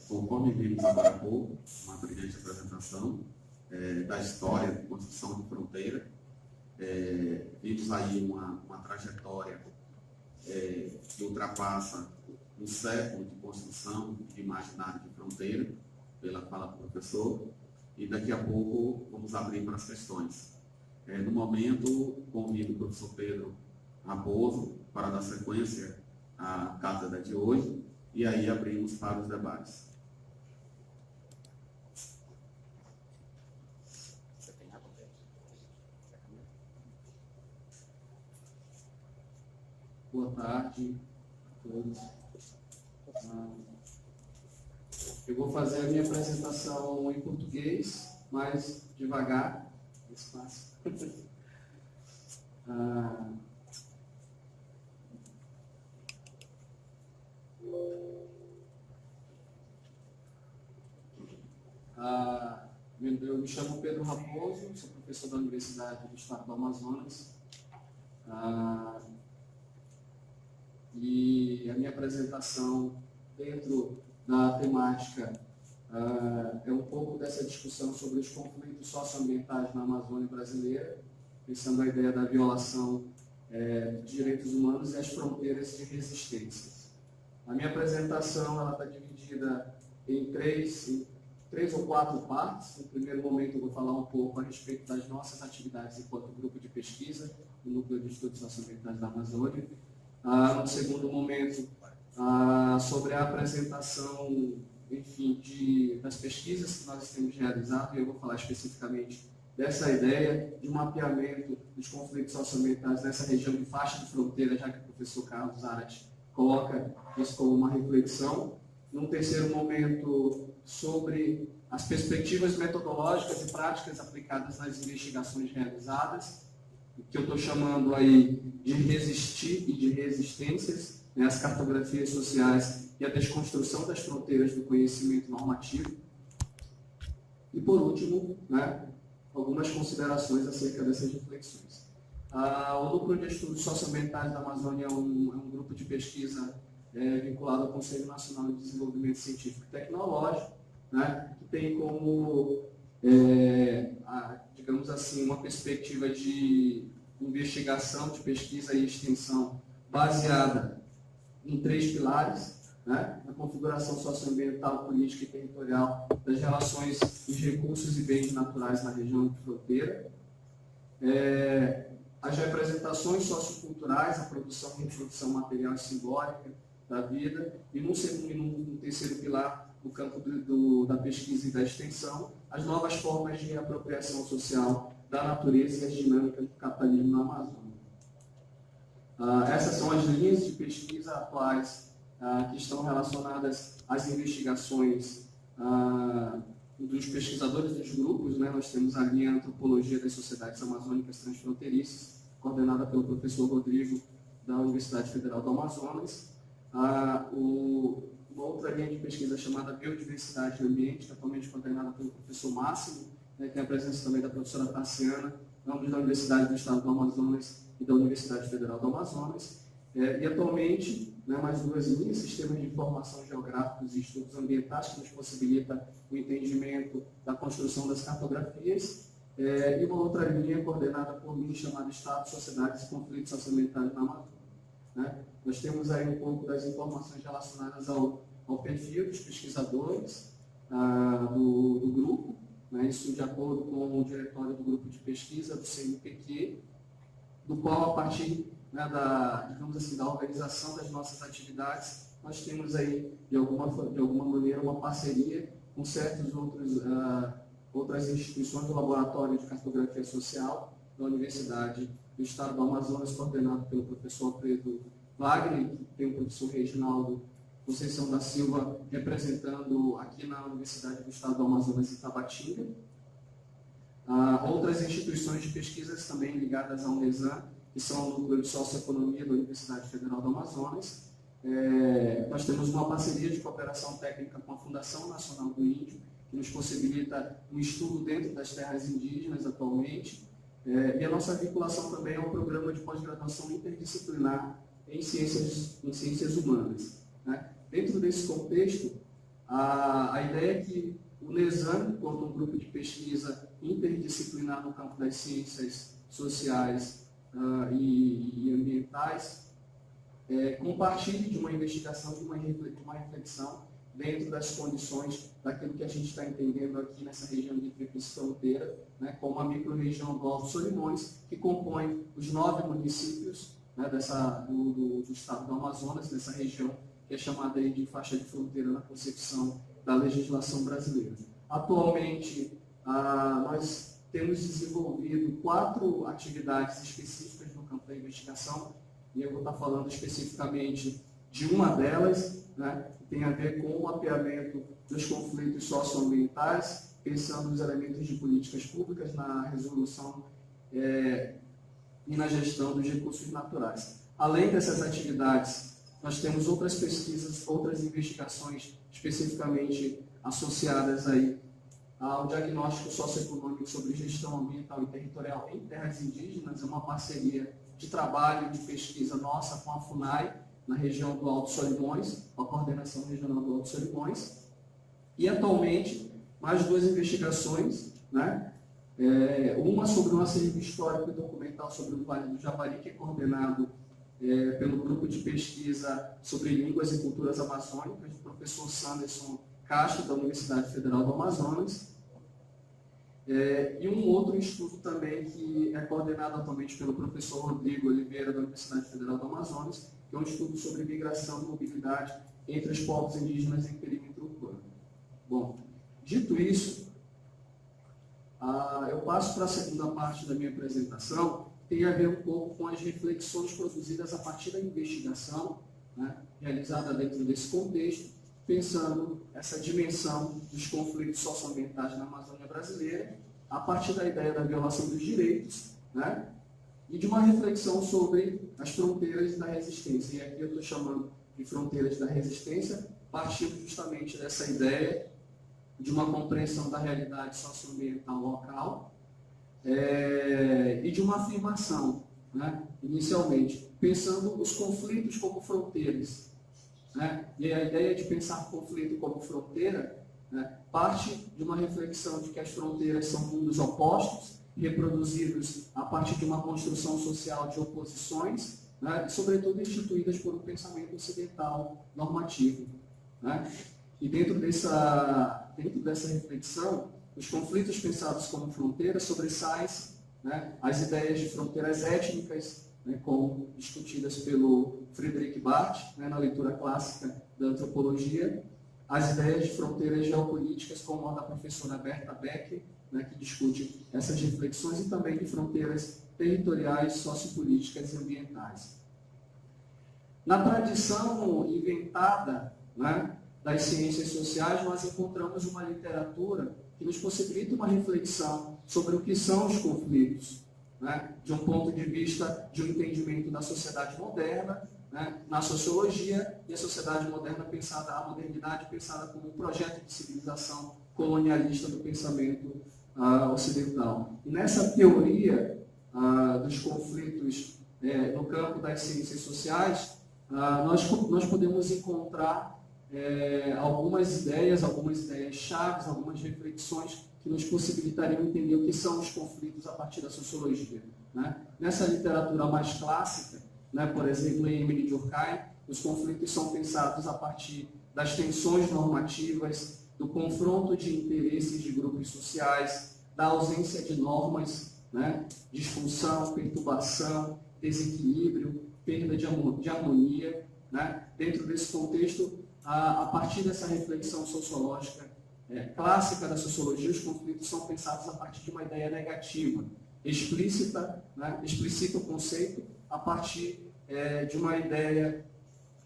Conforme vimos agora há pouco, uma brilhante apresentação da história de construção de fronteira, vimos aí uma trajetória que ultrapassa um século de construção de imaginário de fronteira, pela fala do professor, e daqui a pouco vamos abrir para as questões. No momento, convido o professor Pedro Raposo para dar sequência à cátedra de hoje, e aí abrimos para os debates. Boa tarde a todos. Eu vou fazer a minha apresentação em português, mas devagar, despacio. Eu me chamo Pedro Raposo, sou professor da Universidade do Estado do Amazonas. E a minha apresentação dentro da temática é um pouco dessa discussão sobre os conflitos socioambientais na Amazônia brasileira, pensando a ideia da violação de direitos humanos e as fronteiras de resistência. A minha apresentação está dividida em três ou quatro partes. No primeiro momento eu vou falar um pouco a respeito das nossas atividades enquanto grupo de pesquisa, no Núcleo de Estudos Socioambientais da Amazônia. No segundo momento, sobre a apresentação, enfim, das pesquisas que nós temos realizado, e eu vou falar especificamente dessa ideia de mapeamento dos conflitos socioambientais nessa região de faixa de fronteira, já que o professor Carlos Zarate coloca isso como uma reflexão. Num terceiro momento, sobre as perspectivas metodológicas e práticas aplicadas nas investigações realizadas, que eu estou chamando aí de resistir e de resistências, as cartografias sociais e a desconstrução das fronteiras do conhecimento normativo. E, por último, algumas considerações acerca dessas reflexões. O Núcleo de Estudos Socioambientais da Amazônia é um grupo de pesquisa vinculado ao Conselho Nacional de Desenvolvimento Científico e Tecnológico, que tem como, digamos assim, uma perspectiva de investigação, de pesquisa e extensão baseada em três pilares, a configuração socioambiental, política e territorial das relações dos recursos e bens naturais na região de fronteira, as representações socioculturais, a produção e reprodução material e simbólica da vida, e num terceiro pilar, no campo da pesquisa e da extensão, as novas formas de apropriação social da natureza e as dinâmicas do capitalismo na Amazônia. Essas são as linhas de pesquisa atuais que estão relacionadas às investigações dos pesquisadores dos grupos. Nós temos a linha Antropologia das Sociedades Amazônicas Transfronteiriças, coordenada pelo professor Rodrigo, da Universidade Federal do Amazonas. Uma outra linha de pesquisa chamada Biodiversidade e Ambiente, que é atualmente coordenada pelo professor Máximo, tem a presença também da professora Tassiana, ambos da Universidade do Estado do Amazonas e da Universidade Federal do Amazonas. E atualmente, mais duas linhas, Sistemas de Informação Geográficos e Estudos Ambientais, que nos possibilita o entendimento da construção das cartografias, e uma outra linha coordenada por mim, chamada Estado, Sociedades e Conflitos Socioambientais na Amazônia. Nós temos aí um pouco das informações relacionadas ao perfil dos pesquisadores do grupo, isso de acordo com o diretório do grupo de pesquisa do CNPq, do qual, a partir digamos assim, da organização das nossas atividades, nós temos aí, de alguma maneira, uma parceria com certas outras instituições do Laboratório de Cartografia Social da Universidade do Estado do Amazonas, coordenado pelo professor Alfredo Wagner, que tem o professor Reginaldo Conceição da Silva representando aqui na Universidade do Estado do Amazonas, em Tabatinga. Outras instituições de pesquisas também ligadas à UNESAM, que são o Núcleo de Socioeconomia da Universidade Federal do Amazonas. Nós temos uma parceria de cooperação técnica com a Fundação Nacional do Índio, que nos possibilita um estudo dentro das terras indígenas atualmente. E a nossa vinculação também é um programa de pós-graduação interdisciplinar em ciências humanas. Dentro desse contexto, A ideia é que o NESAM, enquanto um grupo de pesquisa interdisciplinar no campo das ciências sociais e ambientais, compartilhe de uma investigação, de uma reflexão dentro das condições daquilo que a gente está entendendo aqui nessa região de tríplice fronteira, né, como a microrregião do Alto Solimões, que compõe os 9 municípios, né, do estado do Amazonas, dessa região que é chamada aí de faixa de fronteira na concepção da legislação brasileira. Atualmente, nós temos desenvolvido 4 atividades específicas no campo da investigação, e eu vou estar falando especificamente de uma delas, né, que tem a ver com o mapeamento dos conflitos socioambientais, pensando nos elementos de políticas públicas na resolução e na gestão dos recursos naturais. Além dessas atividades, nós temos outras pesquisas, outras investigações especificamente associadas aí ao diagnóstico socioeconômico sobre gestão ambiental e territorial em terras indígenas. É uma parceria de trabalho, de pesquisa nossa com a FUNAI, na região do Alto Solimões, com a Coordenação Regional do Alto Solimões. E, atualmente, mais 2 investigações, né? Uma sobre um acervo histórico e documental sobre o Vale do Javari, que é coordenado pelo grupo de pesquisa sobre línguas e culturas amazônicas, do professor Sanderson Castro, da Universidade Federal do Amazonas. E um outro estudo também que é coordenado atualmente pelo professor Rodrigo Oliveira, da Universidade Federal do Amazonas, que é um estudo sobre migração e mobilidade entre os povos indígenas em perímetro urbano. Bom, dito isso, eu passo para a segunda parte da minha apresentação, que tem a ver um pouco com as reflexões produzidas a partir da investigação, né, realizada dentro desse contexto, pensando essa dimensão dos conflitos socioambientais na Amazônia brasileira, a partir da ideia da violação dos direitos, né, e de uma reflexão sobre as fronteiras da resistência. E aqui eu estou chamando de fronteiras da resistência, partindo justamente dessa ideia de uma compreensão da realidade socioambiental local e de uma afirmação, né, inicialmente, pensando os conflitos como fronteiras. Né? E a ideia de pensar conflito como fronteira, né, parte de uma reflexão de que as fronteiras são mundos opostos, reproduzidos a partir de uma construção social de oposições, né, e, sobretudo, instituídas por um pensamento ocidental normativo. Né? E dentro dessa reflexão, os conflitos pensados como fronteiras sobressaem, né, as ideias de fronteiras étnicas, né, como discutidas pelo Friedrich Barth, né, na leitura clássica da antropologia, as ideias de fronteiras geopolíticas, como a da professora Berta Becker, né, que discute essas reflexões, e também de fronteiras territoriais, sociopolíticas e ambientais. Na tradição inventada, né, das ciências sociais, nós encontramos uma literatura que nos possibilita uma reflexão sobre o que são os conflitos, né, de um ponto de vista de um entendimento da sociedade moderna, né, na sociologia, e a sociedade moderna pensada, a modernidade pensada como um projeto de civilização colonialista do pensamento ocidental. E nessa teoria dos conflitos no campo das ciências sociais, nós podemos encontrar algumas ideias chaves, algumas reflexões que nos possibilitariam entender o que são os conflitos a partir da sociologia. Né? Nessa literatura mais clássica, né, por exemplo, em Emily Durkheim, os conflitos são pensados a partir das tensões normativas, do confronto de interesses de grupos sociais, da ausência de normas, né, disfunção, perturbação, desequilíbrio, perda de harmonia. Né? Dentro desse contexto, a partir dessa reflexão sociológica clássica da sociologia, os conflitos são pensados a partir de uma ideia negativa, explícita, né? Explicita o conceito a partir de uma ideia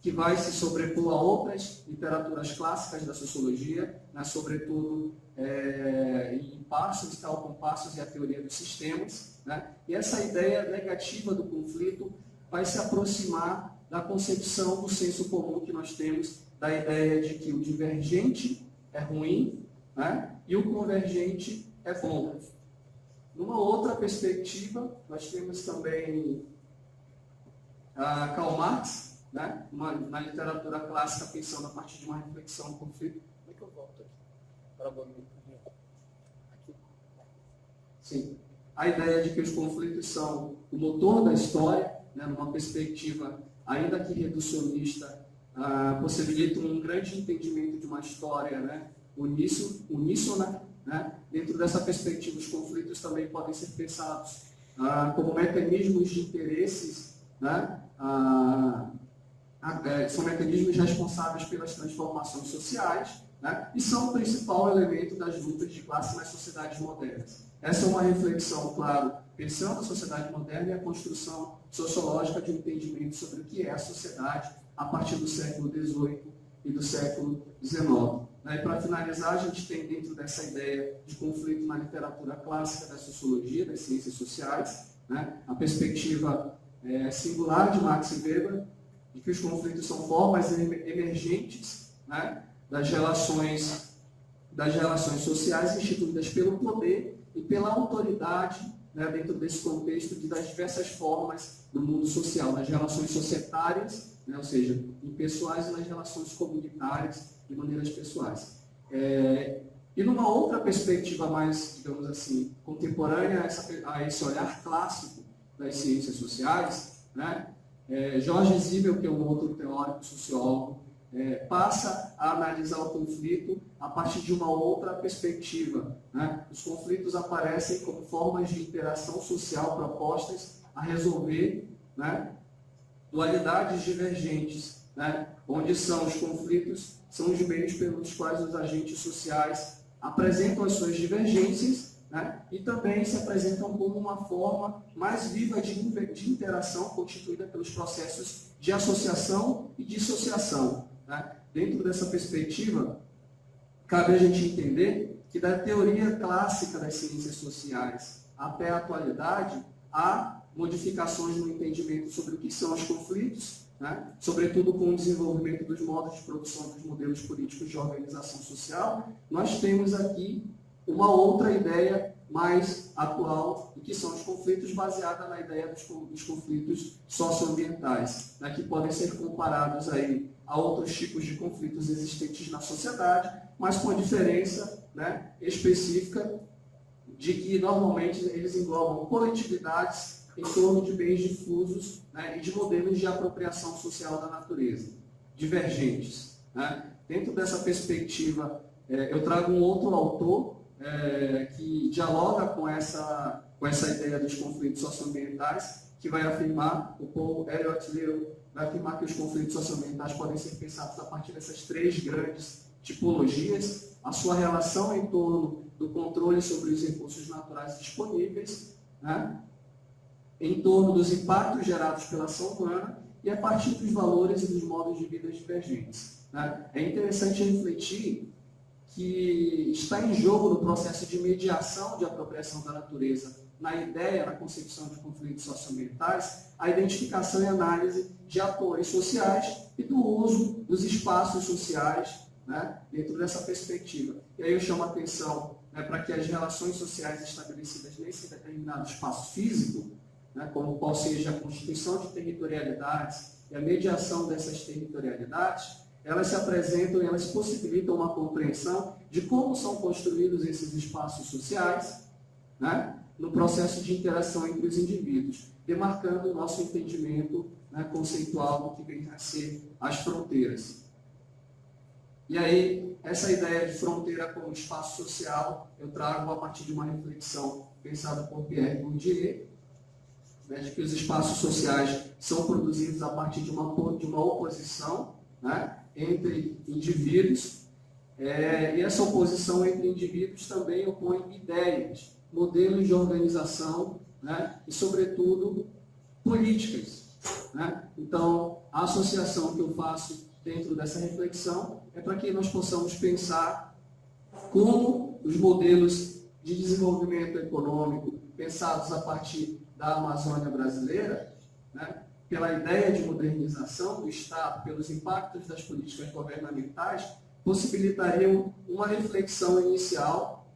que vai se sobrepor a outras literaturas clássicas da sociologia, né? Sobretudo em Parsons, tal como Parsons e a teoria dos sistemas. Né? E essa ideia negativa do conflito vai se aproximar da concepção do senso comum que nós temos, da ideia de que o divergente é ruim, né, e o convergente é bom. Numa outra perspectiva, nós temos também Karl Marx, né, na literatura clássica, pensando a partir de uma reflexão do conflito. Sim. A ideia de que os conflitos são o motor da história, né, numa perspectiva ainda que reducionista, possibilita um grande entendimento de uma história, né, uníssona, né? Dentro dessa perspectiva, os conflitos também podem ser pensados como mecanismos de interesses, né? São mecanismos responsáveis pelas transformações sociais, né? E são o principal elemento das lutas de classe nas sociedades modernas. Essa é uma reflexão, claro, pensando a sociedade moderna e a construção sociológica de um entendimento sobre o que é a sociedade a partir do século XVIII e do século XIX. E para finalizar, a gente tem dentro dessa ideia de conflito na literatura clássica da sociologia, das ciências sociais, né, a perspectiva singular de Max Weber, de que os conflitos são formas emergentes, né, das relações sociais instituídas pelo poder e pela autoridade, né, dentro desse contexto das diversas formas do mundo social, nas relações societárias, né, ou seja, impessoais, e nas relações comunitárias de maneiras pessoais. E numa outra perspectiva mais, digamos assim, contemporânea a esse olhar clássico das ciências sociais, né, George Simmel, que é um outro teórico sociólogo, passa a analisar o conflito a partir de uma outra perspectiva, né? Os conflitos aparecem como formas de interação social propostas a resolver, né, dualidades divergentes, né, onde os conflitos são os meios pelos quais os agentes sociais apresentam as suas divergências, né, e também se apresentam como uma forma mais viva de interação constituída pelos processos de associação e dissociação. Né? Dentro dessa perspectiva, cabe a gente entender que da teoria clássica das ciências sociais até a atualidade, há modificações no entendimento sobre o que são os conflitos, né? Sobretudo com o desenvolvimento dos modos de produção dos modelos políticos de organização social. Nós temos aqui uma outra ideia mais atual do que são os conflitos, baseada na ideia dos conflitos socioambientais, né, que podem ser comparados aí a outros tipos de conflitos existentes na sociedade, mas com a diferença, né, específica de que normalmente eles englobam coletividades em torno de bens difusos, né, e de modelos de apropriação social da natureza, divergentes. Né? Dentro dessa perspectiva, eu trago um outro autor que dialoga com essa ideia dos conflitos socioambientais, que vai afirmar, o Paul Elliott-Leu vai afirmar que os conflitos socioambientais podem ser pensados a partir dessas três grandes tipologias: a sua relação em torno do controle sobre os recursos naturais disponíveis, né, em torno dos impactos gerados pela ação humana e a partir dos valores e dos modos de vida divergentes. Né? É interessante refletir que está em jogo no processo de mediação de apropriação da natureza, na ideia, na concepção de conflitos socioambientais, a identificação e análise de atores sociais e do uso dos espaços sociais, né, dentro dessa perspectiva. E aí eu chamo a atenção, né, para que as relações sociais estabelecidas nesse determinado espaço físico, né, como qual seja a constituição de territorialidades e a mediação dessas territorialidades, elas se apresentam e elas possibilitam uma compreensão de como são construídos esses espaços sociais, né, no processo de interação entre os indivíduos, demarcando o nosso entendimento, né, conceitual do que vem a ser as fronteiras. E aí, essa ideia de fronteira como espaço social, eu trago a partir de uma reflexão pensada por Pierre Bourdieu, né, de que os espaços sociais são produzidos a partir de uma oposição, né, entre indivíduos, e essa oposição entre indivíduos também opõe ideias, modelos de organização, né, e, sobretudo, políticas. Né? Então, a associação que eu faço dentro dessa reflexão é para que nós possamos pensar como os modelos de desenvolvimento econômico pensados a partir da Amazônia brasileira, né, pela ideia de modernização do Estado, pelos impactos das políticas governamentais, possibilitariam uma reflexão inicial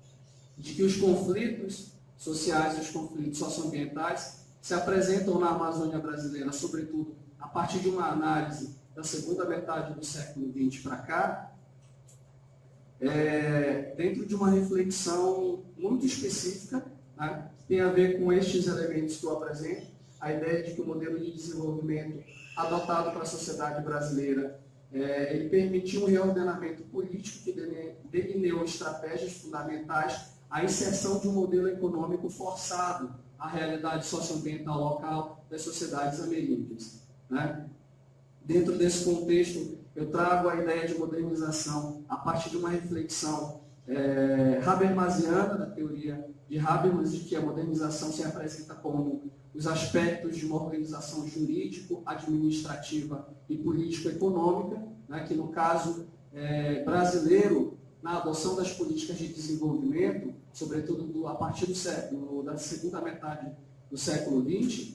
de que os conflitos sociais e os conflitos socioambientais se apresentam na Amazônia brasileira, sobretudo a partir de uma análise da segunda metade do século XX para cá, dentro de uma reflexão muito específica, né, que tem a ver com estes elementos que eu apresento, a ideia de que o modelo de desenvolvimento adotado para a sociedade brasileira, ele permitiu um reordenamento político que delineou estratégias fundamentais à inserção de um modelo econômico forçado à realidade socioambiental local das sociedades ameríndias, né? Dentro desse contexto, eu trago a ideia de modernização a partir de uma reflexão habermasiana, da teoria de Habermas, de que a modernização se apresenta como os aspectos de uma organização jurídico, administrativa e político-econômica, né, que no caso brasileiro, na adoção das políticas de desenvolvimento, sobretudo a partir da segunda metade do século XX,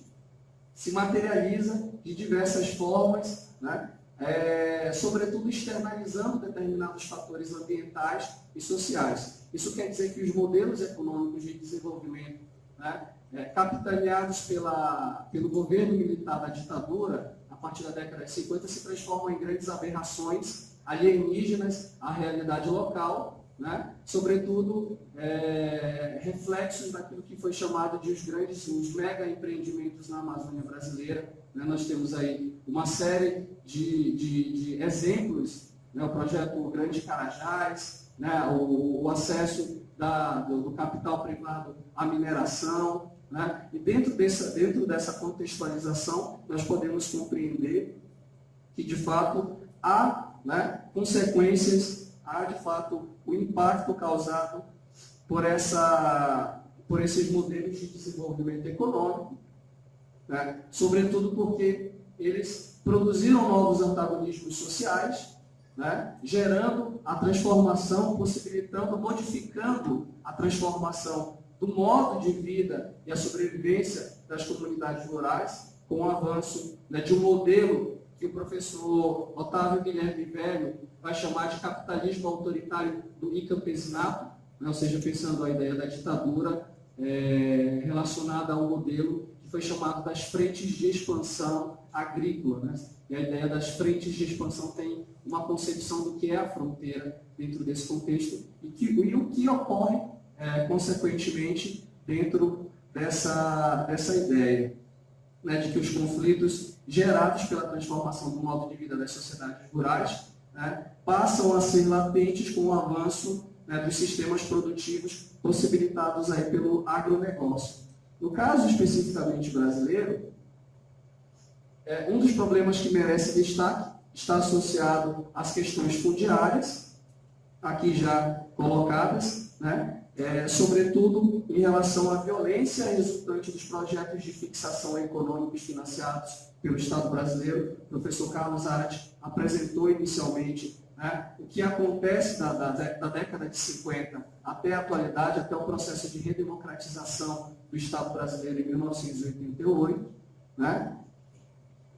se materializa de diversas formas, né, sobretudo externalizando determinados fatores ambientais e sociais. Isso quer dizer que os modelos econômicos de desenvolvimento, né, capitaneados pelo governo militar da ditadura, a partir da década de 50, se transformam em grandes aberrações alienígenas à realidade local, né? Sobretudo reflexos daquilo que foi chamado de os mega empreendimentos na Amazônia brasileira, né? Nós temos aí uma série de exemplos, né? O projeto Grande Carajás, né? O acesso do capital privado à mineração, né? E dentro dessa contextualização, nós podemos compreender que, de fato, há, né, consequências, há, de fato, o impacto causado por esses modelos de desenvolvimento econômico, né? Sobretudo porque eles produziram novos antagonismos sociais, né? Gerando a transformação, possibilitando, modificando a transformação do modo de vida e a sobrevivência das comunidades rurais, com o avanço, né, de um modelo que o professor Otávio Guilherme Velho vai chamar de capitalismo autoritário e campesinato, né, ou seja, pensando a ideia da ditadura relacionada ao modelo que foi chamado das frentes de expansão agrícola, né? E a ideia das frentes de expansão tem uma concepção do que é a fronteira dentro desse contexto e o que ocorre, consequentemente, dentro dessa ideia, né, de que os conflitos gerados pela transformação do modo de vida das sociedades rurais, né, passam a ser latentes com o avanço, né, dos sistemas produtivos possibilitados aí pelo agronegócio. No caso especificamente brasileiro, um dos problemas que merece destaque está associado às questões fundiárias, aqui já colocadas, né, sobretudo em relação à violência resultante dos projetos de fixação econômicos financiados pelo Estado brasileiro. O professor Carlos Zarate apresentou inicialmente, né, o que acontece da década de 50 até a atualidade, até o processo de redemocratização do Estado brasileiro em 1988, né,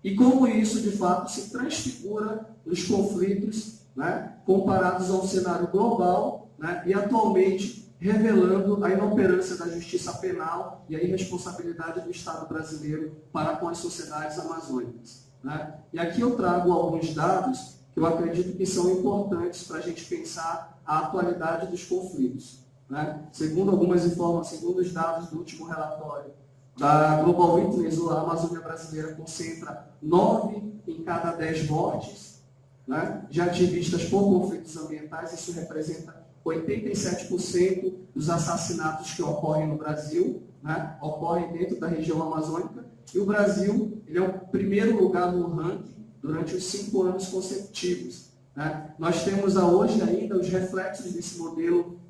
e como isso, de fato, se transfigura nos conflitos, né, comparados ao cenário global, né, e atualmente revelando a inoperância da justiça penal e a irresponsabilidade do Estado brasileiro para com as sociedades amazônicas, né? E aqui eu trago alguns dados que eu acredito que são importantes para a gente pensar a atualidade dos conflitos, né? Segundo algumas informações, segundo os dados do último relatório da Global Witness, a Amazônia brasileira concentra 9 em cada 10 mortes, né, de ativistas por conflitos ambientais. Isso representa 87% dos assassinatos que ocorrem no Brasil, né, ocorrem dentro da região amazônica, e o Brasil ele é o primeiro lugar no ranking durante os 5 anos consecutivos, né. Nós temos hoje ainda os reflexos desse modelo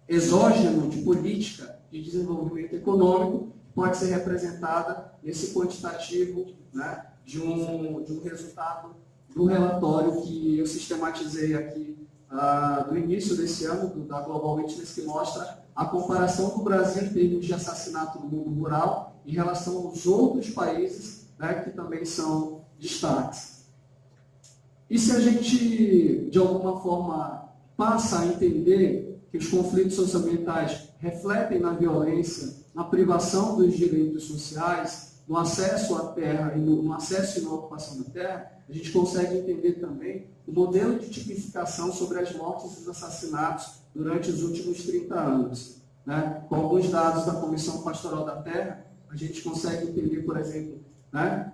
exógeno de política de desenvolvimento econômico, que pode ser representada nesse quantitativo, né, de um resultado do relatório que eu sistematizei aqui do início desse ano, da Global Witness, que mostra a comparação do Brasil em termos de assassinato no mundo rural em relação aos outros países, né, que também são destaques. E se a gente, de alguma forma, passa a entender que os conflitos socioambientais refletem na violência, na privação dos direitos sociais, no acesso à terra e no acesso e na ocupação da terra, a gente consegue entender também o modelo de tipificação sobre as mortes e os assassinatos durante os últimos 30 anos. Né? Com alguns dados da Comissão Pastoral da Terra, a gente consegue entender, por exemplo, né,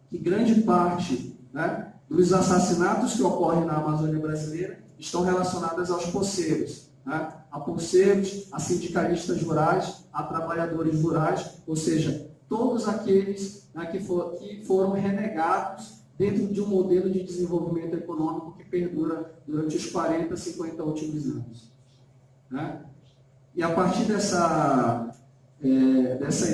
que grande parte, né, dos assassinatos que ocorrem na Amazônia brasileira estão relacionados aos poceiros, né? A poceiros, a sindicalistas rurais, a trabalhadores rurais, ou seja, todos aqueles, né, que foram renegados dentro de um modelo de desenvolvimento econômico que perdura durante os 40, 50 últimos anos. Né? E a partir dessa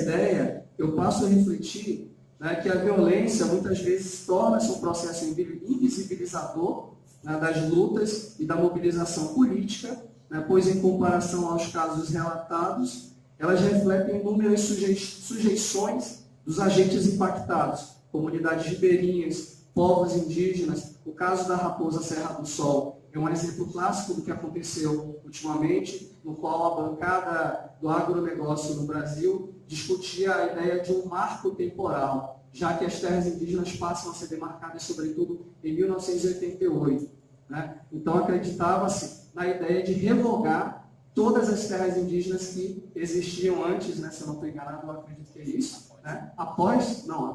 ideia, eu passo a refletir, né, que a violência muitas vezes torna-se um processo invisibilizador, né, das lutas e da mobilização política, né, pois em comparação aos casos relatados, elas refletem inúmeras sujeições dos agentes impactados, comunidades ribeirinhas, povos indígenas. O caso da Raposa Serra do Sol é um exemplo clássico do que aconteceu ultimamente, no qual a bancada do agronegócio no Brasil discutia a ideia de um marco temporal, já que as terras indígenas passam a ser demarcadas, sobretudo, em 1988. Né? Então, acreditava-se na ideia de revogar todas as terras indígenas que existiam antes, né? Se eu não estou enganado, eu acredito que é isso. Né? Antes não.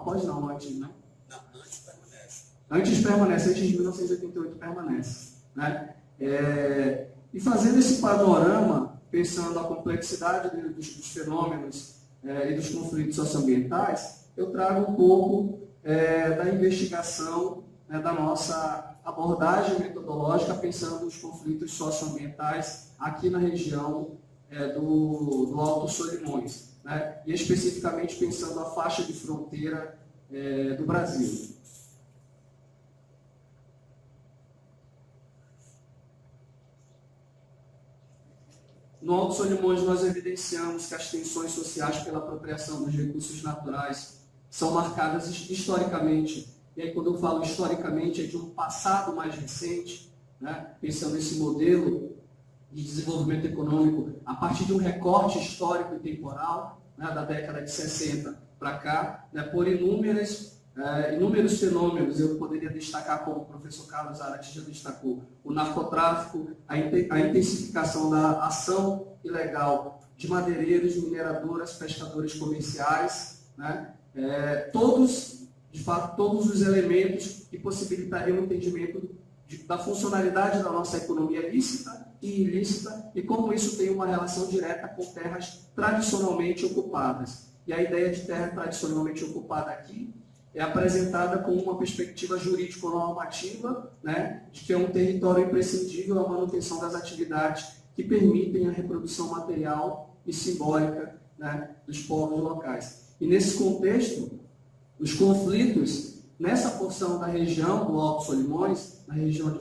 Antes permanece, antes de 1988 permanece. Né? E fazendo esse panorama, pensando a complexidade dos fenômenos e dos conflitos socioambientais, eu trago um pouco da investigação, né, da nossa abordagem metodológica, pensando os conflitos socioambientais aqui na região do Alto Solimões, né? E especificamente pensando a faixa de fronteira do Brasil. No Alto Solimões, nós evidenciamos que as tensões sociais pela apropriação dos recursos naturais são marcadas historicamente. E aí, quando eu falo historicamente, é de um passado mais recente, né? Pensando nesse modelo de desenvolvimento econômico a partir de um recorte histórico e temporal, né, da década de 60 para cá, né, por inúmeros fenômenos. Eu poderia destacar, como o professor Carlos Arati já destacou, o narcotráfico, a intensificação da ação ilegal de madeireiros, mineradoras, pescadores comerciais, né, de fato, todos os elementos que possibilitariam o entendimento da funcionalidade da nossa economia lícita e ilícita e como isso tem uma relação direta com terras tradicionalmente ocupadas. E a ideia de terra tradicionalmente ocupada aqui é apresentada com uma perspectiva jurídico-normativa, né, de que é um território imprescindível à manutenção das atividades que permitem a reprodução material e simbólica, né, dos povos locais. E nesse contexto, os conflitos nessa porção da região do Alto Solimões, na região de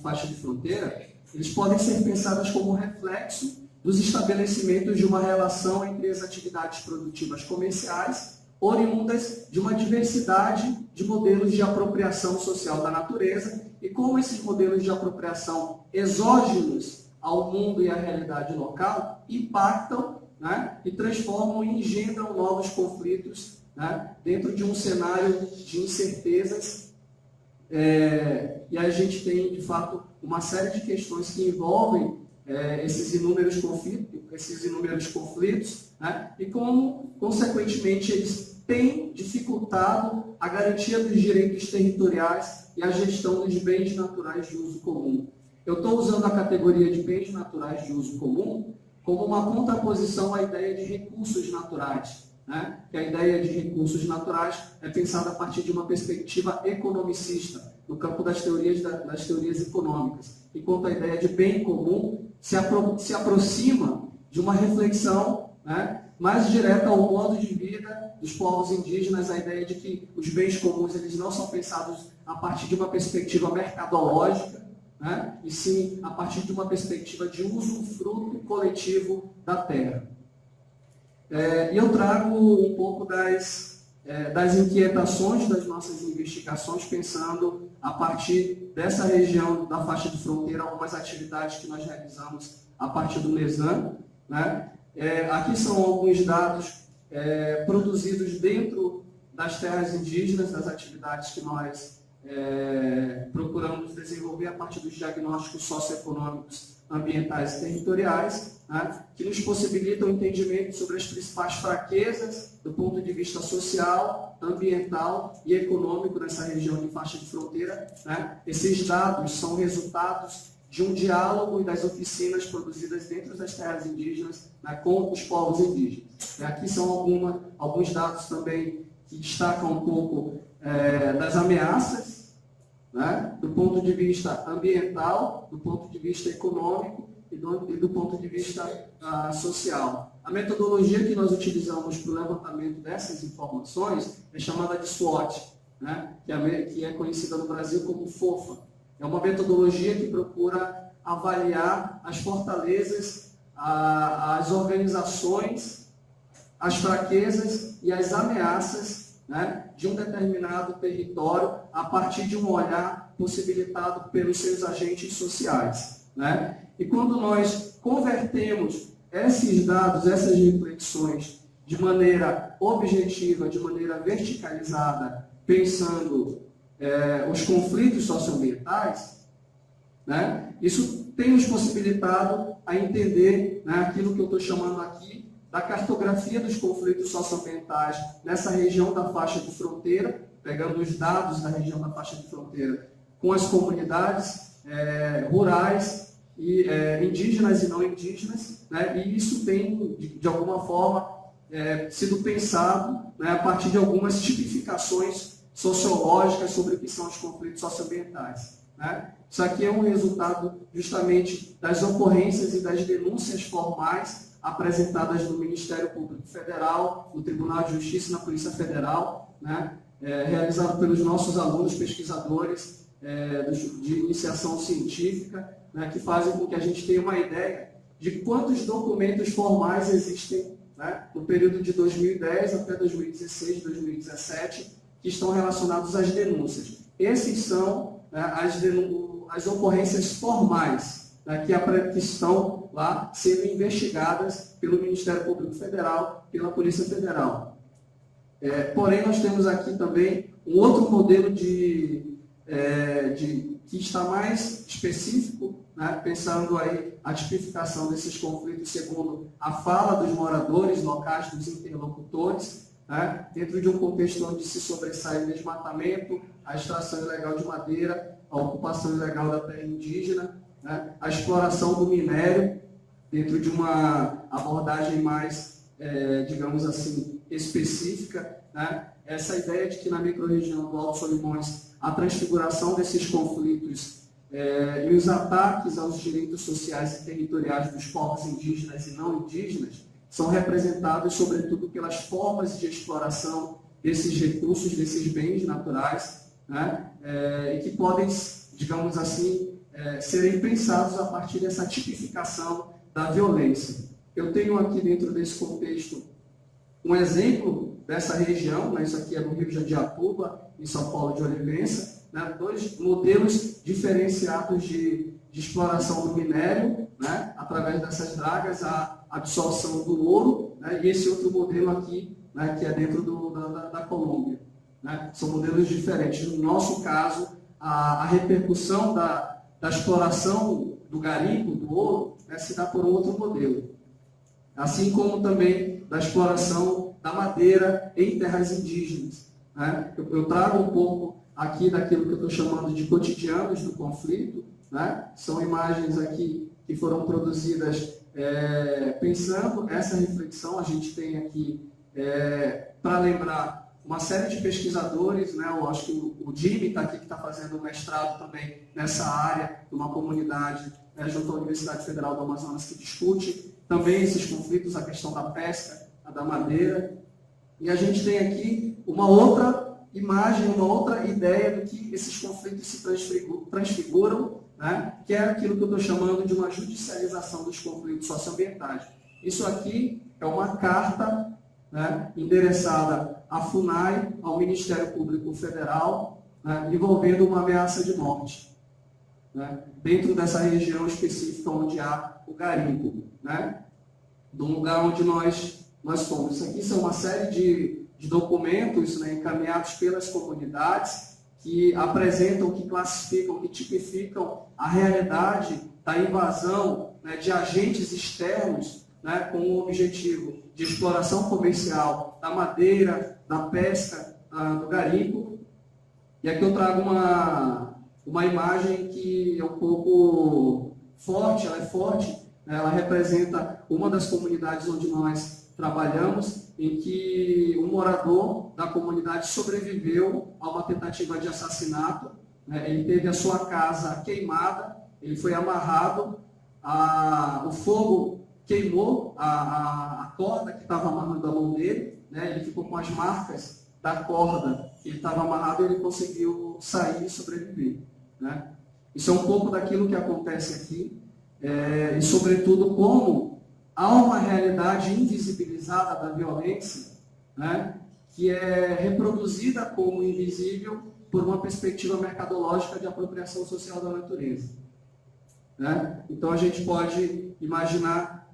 faixa de fronteira, eles podem ser pensados como reflexo dos estabelecimentos de uma relação entre as atividades produtivas comerciais, oriundas de uma diversidade de modelos de apropriação social da natureza, e como esses modelos de apropriação exógenos ao mundo e à realidade local impactam, né, e transformam e engendram novos conflitos, né, dentro de um cenário de incertezas. E a gente tem, de fato, uma série de questões que envolvem esses inúmeros conflitos, né, e como, consequentemente, eles têm dificultado a garantia dos direitos territoriais e a gestão dos bens naturais de uso comum. Eu estou usando a categoria de bens naturais de uso comum como uma contraposição à ideia de recursos naturais, né? Que a ideia de recursos naturais é pensada a partir de uma perspectiva economicista, no campo das teorias econômicas, enquanto a ideia de bem comum se aproxima de uma reflexão, né, mais direta ao modo de vida dos povos indígenas, a ideia de que os bens comuns eles não são pensados a partir de uma perspectiva mercadológica, né, e sim a partir de uma perspectiva de usufruto coletivo da terra. E eu trago um pouco das inquietações das nossas investigações, pensando a partir dessa região da faixa de fronteira, algumas atividades que nós realizamos a partir do MESAN, né? Aqui são alguns dados produzidos dentro das terras indígenas, das atividades que nós procuramos desenvolver a partir dos diagnósticos socioeconômicos, ambientais e territoriais, né, que nos possibilitam o entendimento sobre as principais fraquezas do ponto de vista social, ambiental e econômico nessa região de faixa de fronteira. Né. Esses dados são resultados de um diálogo e das oficinas produzidas dentro das terras indígenas, né, com os povos indígenas. Aqui são alguns dados também que destacam um pouco das ameaças, né, do ponto de vista ambiental, do ponto de vista econômico e do ponto de vista social. A metodologia que nós utilizamos para o levantamento dessas informações é chamada de SWOT, né, que é conhecida no Brasil como FOFA. É uma metodologia que procura avaliar as fortalezas, as organizações, as fraquezas e as ameaças, né, de um determinado território a partir de um olhar possibilitado pelos seus agentes sociais. Né? E quando nós convertemos esses dados, essas reflexões, de maneira objetiva, de maneira verticalizada, pensando os conflitos socioambientais, né, isso tem nos possibilitado a entender, né, aquilo que eu estou chamando aqui da cartografia dos conflitos socioambientais nessa região da faixa de fronteira, pegando os dados da região da faixa de fronteira com as comunidades rurais e indígenas e não indígenas, né, e isso tem, de alguma forma, sido pensado, né, a partir de algumas tipificações sociológicas sobre o que são os conflitos socioambientais. Né? Isso aqui é um resultado justamente das ocorrências e das denúncias formais apresentadas no Ministério Público Federal, no Tribunal de Justiça e na Polícia Federal, né? Realizado pelos nossos alunos pesquisadores de iniciação científica, né? Que fazem com que a gente tenha uma ideia de quantos documentos formais existem, né? No período de 2010 até 2016, 2017, que estão relacionados às denúncias. Esses são, né, as ocorrências formais, né, que estão lá sendo investigadas pelo Ministério Público Federal, pela Polícia Federal. Porém, nós temos aqui também um outro modelo que está mais específico, né, pensando aí a tipificação desses conflitos segundo a fala dos moradores locais, dos interlocutores, né, dentro de um contexto onde se sobressai o desmatamento, a extração ilegal de madeira, a ocupação ilegal da terra indígena, né, a exploração do minério, dentro de uma abordagem mais, digamos assim, específica, né, essa ideia de que na microrregião do Alto Solimões a transfiguração desses conflitos e os ataques aos direitos sociais e territoriais dos povos indígenas e não indígenas são representados, sobretudo, pelas formas de exploração desses recursos, desses bens naturais, né, e que podem, digamos assim, serem pensados a partir dessa tipificação da violência. Eu tenho aqui, dentro desse contexto, um exemplo dessa região, né, isso aqui é no Rio de Jandiatuba, em São Paulo de Olivença, né, dois modelos diferenciados de exploração do minério, né, através dessas dragas, a absorção do ouro, né, e esse outro modelo aqui, né, que é dentro da Colômbia. Né, são modelos diferentes. No nosso caso, a repercussão da exploração do garimpo, do ouro, né, se dá por um outro modelo. Assim como também da exploração da madeira em terras indígenas. Né. Eu trago um pouco aqui daquilo que eu estou chamando de cotidianos do conflito, né. São imagens aqui que foram produzidas pensando essa reflexão. A gente tem aqui, para lembrar, uma série de pesquisadores, né? Eu acho que o Jimmy está aqui, que está fazendo um mestrado também nessa área, numa comunidade, junto à Universidade Federal do Amazonas, que discute também esses conflitos, a questão da pesca, a da madeira. E a gente tem aqui uma outra imagem, uma outra ideia do que esses conflitos se transfiguram, né, que é aquilo que eu estou chamando de uma judicialização dos conflitos socioambientais. Isso aqui é uma carta, né, endereçada à FUNAI, ao Ministério Público Federal, né, envolvendo uma ameaça de morte, né, dentro dessa região específica onde há o garimpo, né, do lugar onde nós somos. Isso aqui são uma série de documentos, né, encaminhados pelas comunidades que apresentam, que classificam, que tipificam a realidade da invasão, né, de agentes externos, né, com o objetivo de exploração comercial da madeira, da pesca, do garimpo. E aqui eu trago uma imagem que é um pouco forte, ela é forte, né, ela representa uma das comunidades onde nós trabalhamos, em que um morador da comunidade sobreviveu a uma tentativa de assassinato, né, ele teve a sua casa queimada, ele foi amarrado, o fogo queimou a corda que estava amarrando a mão dele, né, ele ficou com as marcas da corda que ele estava amarrado e ele conseguiu sair e sobreviver. Né? Isso é um pouco daquilo que acontece aqui, e sobretudo como há uma realidade invisibilizada da violência, né, que é reproduzida como invisível por uma perspectiva mercadológica de apropriação social da natureza. Né? Então a gente pode imaginar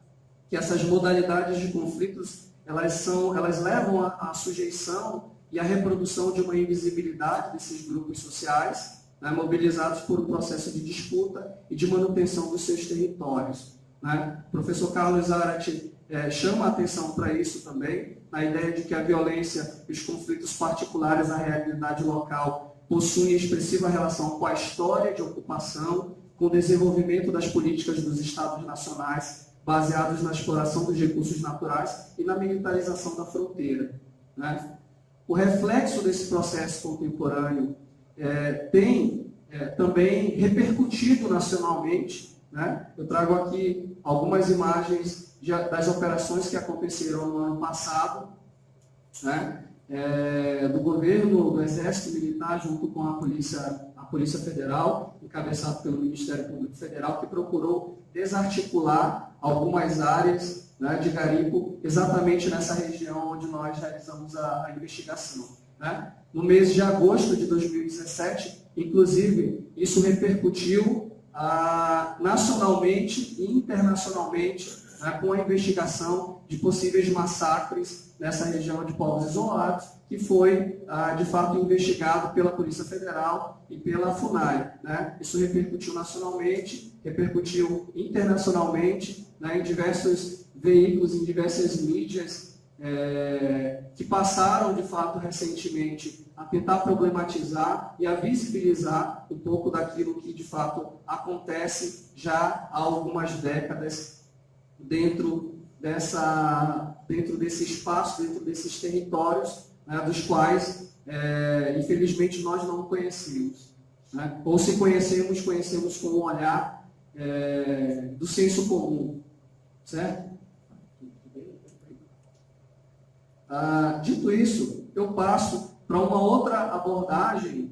que essas modalidades de conflitos elas levam à sujeição e à reprodução de uma invisibilidade desses grupos sociais, né, mobilizados por um processo de disputa e de manutenção dos seus territórios. Né? O professor Carlos Zarate chama a atenção para isso também, na ideia de que a violência e os conflitos particulares à realidade local possuem expressiva relação com a história de ocupação, com o desenvolvimento das políticas dos Estados nacionais, baseados na exploração dos recursos naturais e na militarização da fronteira. Né? O reflexo desse processo contemporâneo tem também repercutido nacionalmente. Né? Eu trago aqui algumas imagens das operações que aconteceram no ano passado, né? Do governo, do Exército Militar, junto com a Polícia Federal, encabeçado pelo Ministério Público Federal, que procurou desarticular algumas áreas, né, de garimpo, exatamente nessa região onde nós realizamos a investigação. Né? No mês de agosto de 2017, inclusive, isso repercutiu nacionalmente e internacionalmente, né, com a investigação de possíveis massacres nessa região de povos isolados, que foi, de fato, investigado pela Polícia Federal e pela FUNAI. Né? Isso repercutiu nacionalmente, repercutiu internacionalmente, né, em diversos veículos, em diversas mídias, que passaram, de fato, recentemente a tentar problematizar e a visibilizar um pouco daquilo que, de fato, acontece já há algumas décadas dentro desse espaço, dentro desses territórios, né, dos quais, infelizmente, nós não conhecemos. Né? Ou se conhecemos com um olhar do senso comum. Certo? Dito isso, eu passo para uma outra abordagem,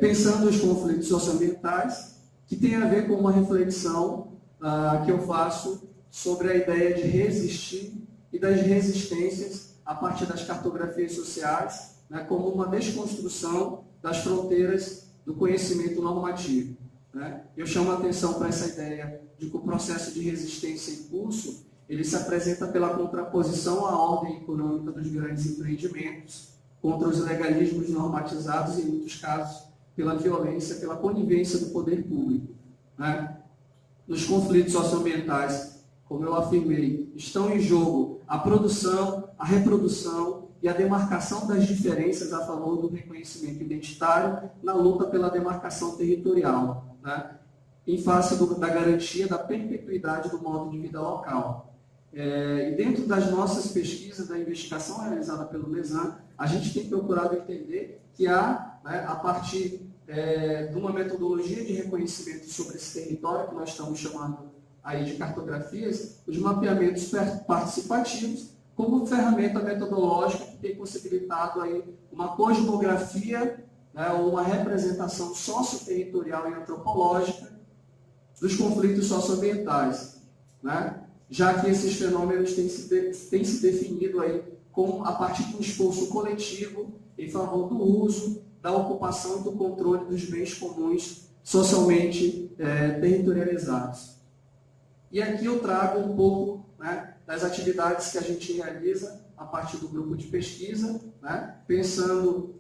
pensando os conflitos socioambientais, que tem a ver com uma reflexão que eu faço sobre a ideia de resistir e das resistências a partir das cartografias sociais, né, como uma desconstrução das fronteiras do conhecimento normativo. Né? Eu chamo a atenção para essa ideia de que o processo de resistência em curso ele se apresenta pela contraposição à ordem econômica dos grandes empreendimentos, contra os legalismos normatizados e, em muitos casos, pela violência, pela conivência do poder público. Né? Nos conflitos socioambientais, como eu afirmei, estão em jogo a produção, a reprodução e a demarcação das diferenças a favor do reconhecimento identitário na luta pela demarcação territorial, né? Em face da garantia da perpetuidade do modo de vida local. E dentro das nossas pesquisas, da investigação realizada pelo MESAN, a gente tem procurado entender que há, né, a partir de uma metodologia de reconhecimento sobre esse território, que nós estamos chamando aí de cartografias, os mapeamentos participativos, como ferramenta metodológica que tem possibilitado aí uma cosmografia, né, ou uma representação socioterritorial e antropológica dos conflitos socioambientais, né? Já que esses fenômenos têm se definido aí a partir de um esforço coletivo em favor do uso, da ocupação e do controle dos bens comuns socialmente territorializados. E aqui eu trago um pouco, né, das atividades que a gente realiza a partir do grupo de pesquisa, né, pensando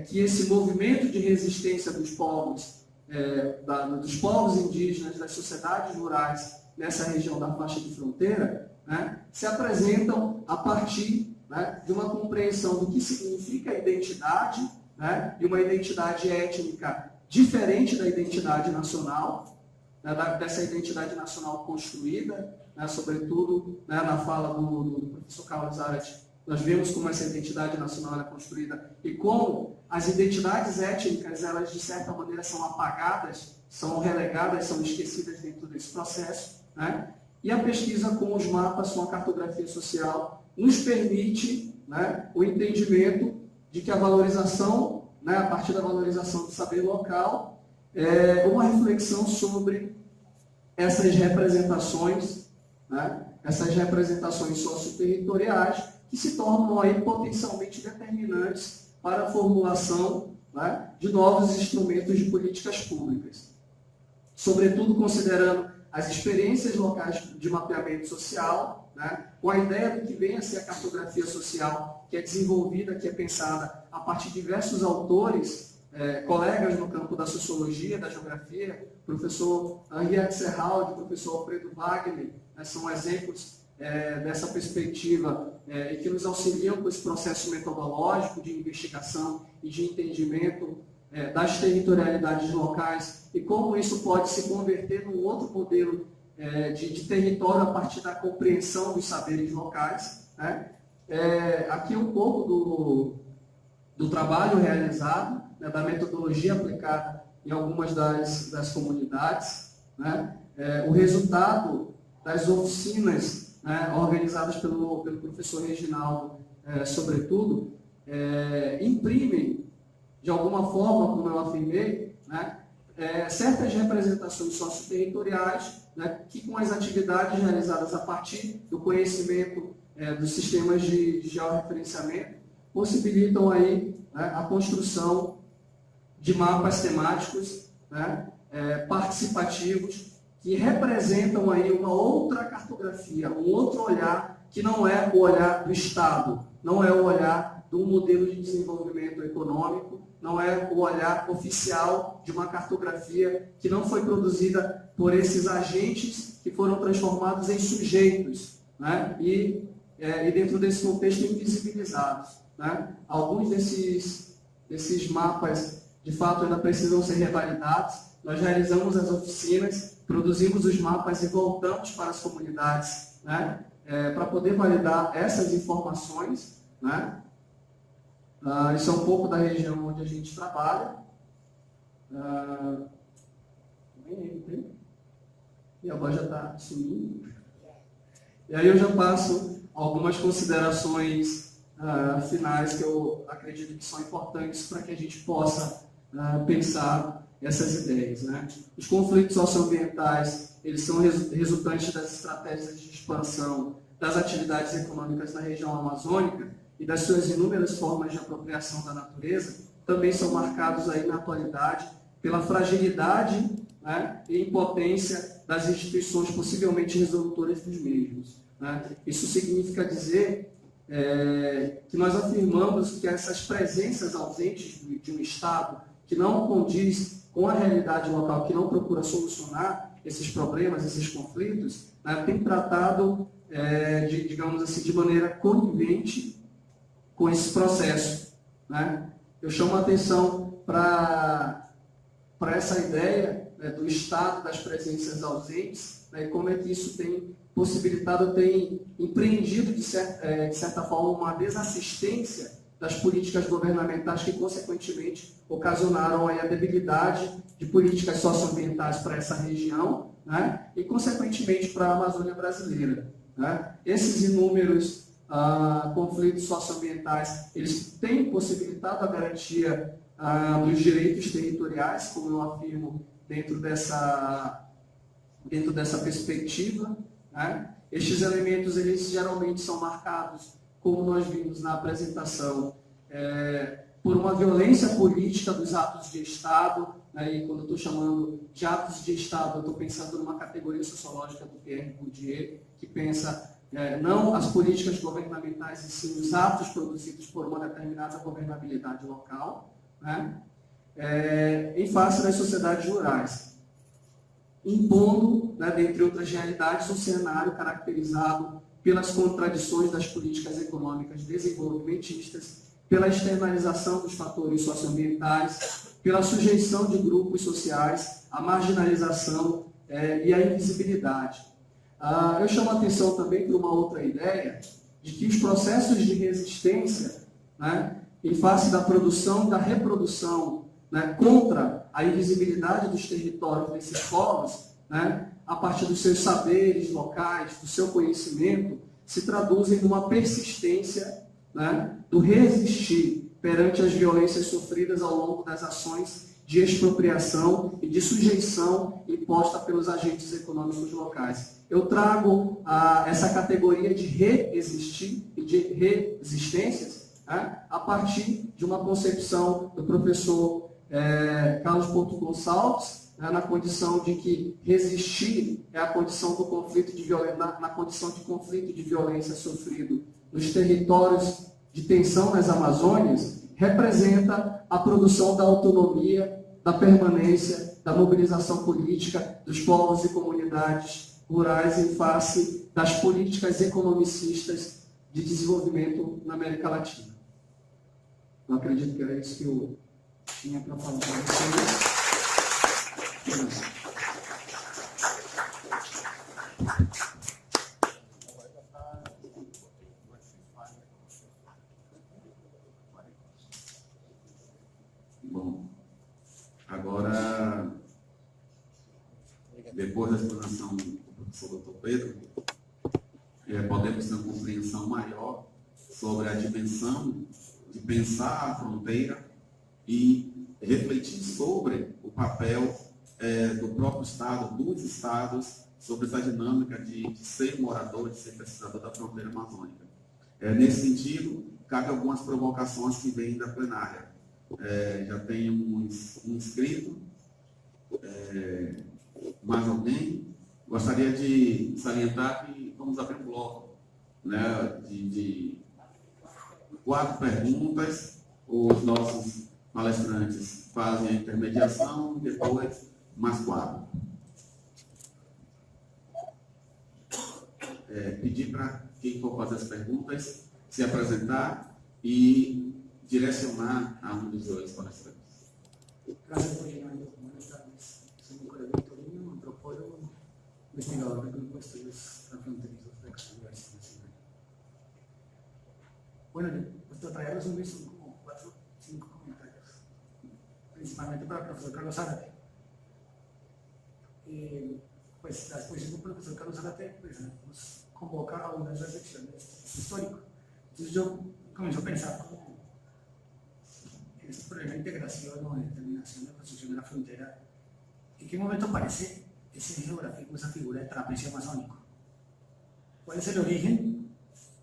que esse movimento de resistência dos povos indígenas, das sociedades rurais nessa região da faixa de fronteira, né, se apresentam a partir, né, de uma compreensão do que significa a identidade, né, e uma identidade étnica diferente da identidade nacional, né, dessa identidade nacional construída, né, sobretudo, né, na fala do professor Carlos Zárate, nós vemos como essa identidade nacional é construída e como as identidades étnicas, elas de certa maneira são apagadas, são relegadas, são esquecidas dentro desse processo, né? E a pesquisa com os mapas, com a cartografia social, nos permite, né, o entendimento de que a valorização, né, a partir da valorização do saber local, uma reflexão sobre essas representações, né, essas representações socioterritoriais, que se tornam aí potencialmente determinantes para a formulação, né, de novos instrumentos de políticas públicas. Sobretudo considerando as experiências locais de mapeamento social, né, com a ideia do que vem a ser a cartografia social, que é desenvolvida, que é pensada a partir de diversos autores, colegas no campo da sociologia, da geografia, professor Henriette Serraldi, professor Alfredo Wagner, né, são exemplos dessa perspectiva e que nos auxiliam com esse processo metodológico de investigação e de entendimento das territorialidades locais e como isso pode se converter num outro modelo de território a partir da compreensão dos saberes locais, né? Aqui um pouco do trabalho realizado, né, da metodologia aplicada em algumas das comunidades, né? O resultado das oficinas, né, organizadas pelo professor Reginaldo, sobretudo, imprimem, de alguma forma, como eu afirmei, né, certas representações socioterritoriais, né, que com as atividades realizadas a partir do conhecimento dos sistemas de georreferenciamento, possibilitam aí, né, a construção de mapas temáticos, né, participativos, que representam aí uma outra cartografia, um outro olhar, que não é o olhar do Estado, não é o olhar de um modelo de desenvolvimento econômico, não é o olhar oficial de uma cartografia que não foi produzida por esses agentes que foram transformados em sujeitos, né? E dentro desse contexto invisibilizados, né? Alguns desses mapas, de fato, ainda precisam ser revalidados. Nós realizamos as oficinas, produzimos os mapas e voltamos para as comunidades, né, para poder validar essas informações, né. Isso é um pouco da região onde a gente trabalha. E a voz já está sumindo. E aí eu já passo algumas considerações finais que eu acredito que são importantes para que a gente possa pensar essas ideias, né? Os conflitos socioambientais, eles são resultantes das estratégias de expansão das atividades econômicas na região amazônica e das suas inúmeras formas de apropriação da natureza, também são marcados aí na atualidade pela fragilidade, né, e impotência das instituições possivelmente resolutoras dos mesmos, né? Isso significa dizer que nós afirmamos que essas presenças ausentes de um Estado que não condiz com a realidade local, que não procura solucionar esses problemas, esses conflitos, né, tem tratado, digamos assim, de maneira conivente com esse processo, né? Eu chamo a atenção para essa ideia, né, do Estado das presenças ausentes, né, e como é que isso tem possibilitado, tem empreendido, de certa forma, uma desassistência das políticas governamentais que, consequentemente, ocasionaram aí a debilidade de políticas socioambientais para essa região, né, e, consequentemente, para a Amazônia brasileira, né. Esses inúmeros conflitos socioambientais, eles têm possibilitado a garantia dos direitos territoriais, como eu afirmo, dentro dessa perspectiva, né. Estes elementos, eles geralmente são marcados, como nós vimos na apresentação, por uma violência política dos atos de Estado, né, e quando eu estou chamando de atos de Estado, eu estou pensando numa categoria sociológica do Pierre Bourdieu, que pensa não as políticas governamentais e sim os atos produzidos por uma determinada governabilidade local, né, em face das sociedades rurais, impondo, né, dentre outras realidades, um cenário caracterizado pelas contradições das políticas econômicas desenvolvimentistas, pela externalização dos fatores socioambientais, pela sujeição de grupos sociais à marginalização e à invisibilidade. Eu chamo a atenção também para uma outra ideia, de que os processos de resistência, né, em face da produção e da reprodução, né, contra a invisibilidade dos territórios desses povos, né, a partir dos seus saberes locais, do seu conhecimento, se traduzem numa persistência, né, do resistir perante as violências sofridas ao longo das ações de expropriação e de sujeição imposta pelos agentes econômicos locais. Eu trago essa categoria de reexistir e de resistências, né, a partir de uma concepção do professor Carlos Porto Gonçalves, né, na condição de que resistir é a condição do conflito de violência, na condição de conflito de violência sofrido nos territórios de tensão nas Amazônias, representa a produção da autonomia, da permanência, da mobilização política dos povos e comunidades rurais em face das políticas economicistas de desenvolvimento na América Latina. Eu acredito que era isso que eu tinha para falar para vocês. Bom, agora, depois da explanação do professor Dr. Pedro, podemos ter uma compreensão maior sobre a dimensão de pensar a fronteira e refletir sobre o papel do próprio Estado, dos Estados, sobre essa dinâmica de ser morador, de ser pesquisador da fronteira amazônica. Nesse sentido, cabe algumas provocações que vêm da plenária. Já tem um inscrito, mais alguém? Gostaria de salientar que vamos abrir um bloco, né, de 4 perguntas. Os nossos palestrantes fazem a intermediação, depois mais 4. Pedir para quem for fazer as perguntas se apresentar e direcionar a um dos 2 palestrantes. Gracias por llegarme. Buenas tardes. Soy Nicolás Victorino, antropólogo, investigador del Grupo de Estudios Transfronterizos de la Universidad Nacional. Bueno, yo traía resumir son como 4 o 5 comentarios, principalmente para el profesor Carlos Zárate. Pues la exposición del profesor Carlos Zárate pues, nos convoca a unas reflexiones históricas. Entonces yo comienzo a pensar como en este problema de integración o de determinación de construcción de la frontera, ¿en qué momento aparece ese geográfico, esa figura de trapecio amazónico? ¿Cuál es el origen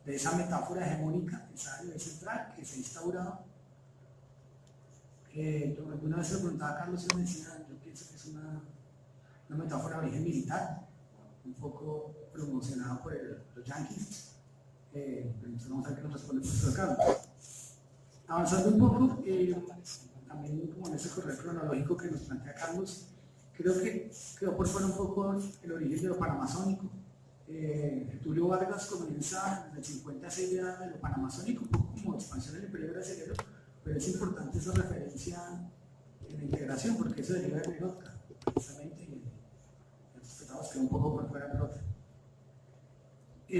de esa metáfora hegemónica, esa área central que se ha instaurado? Yo alguna vez le preguntaba a Carlos y me decía, yo pienso que es una metáfora de origen militar, un poco promocionada por los yanquis. Entonces vamos a ver qué nos responde el profesor Carlos. Avanzando un poco, también como en ese correo cronológico que nos plantea Carlos, creo que quedó por fuera un poco el origen de lo panamazónico. Tulio Vargas comienza en el 56 de lo panamazónico, un poco como expansión del imperio brasileño, pero es importante esa referencia en la integración, porque eso deriva de Perotka, precisamente, y los tratados quedó un poco por fuera de Perotka.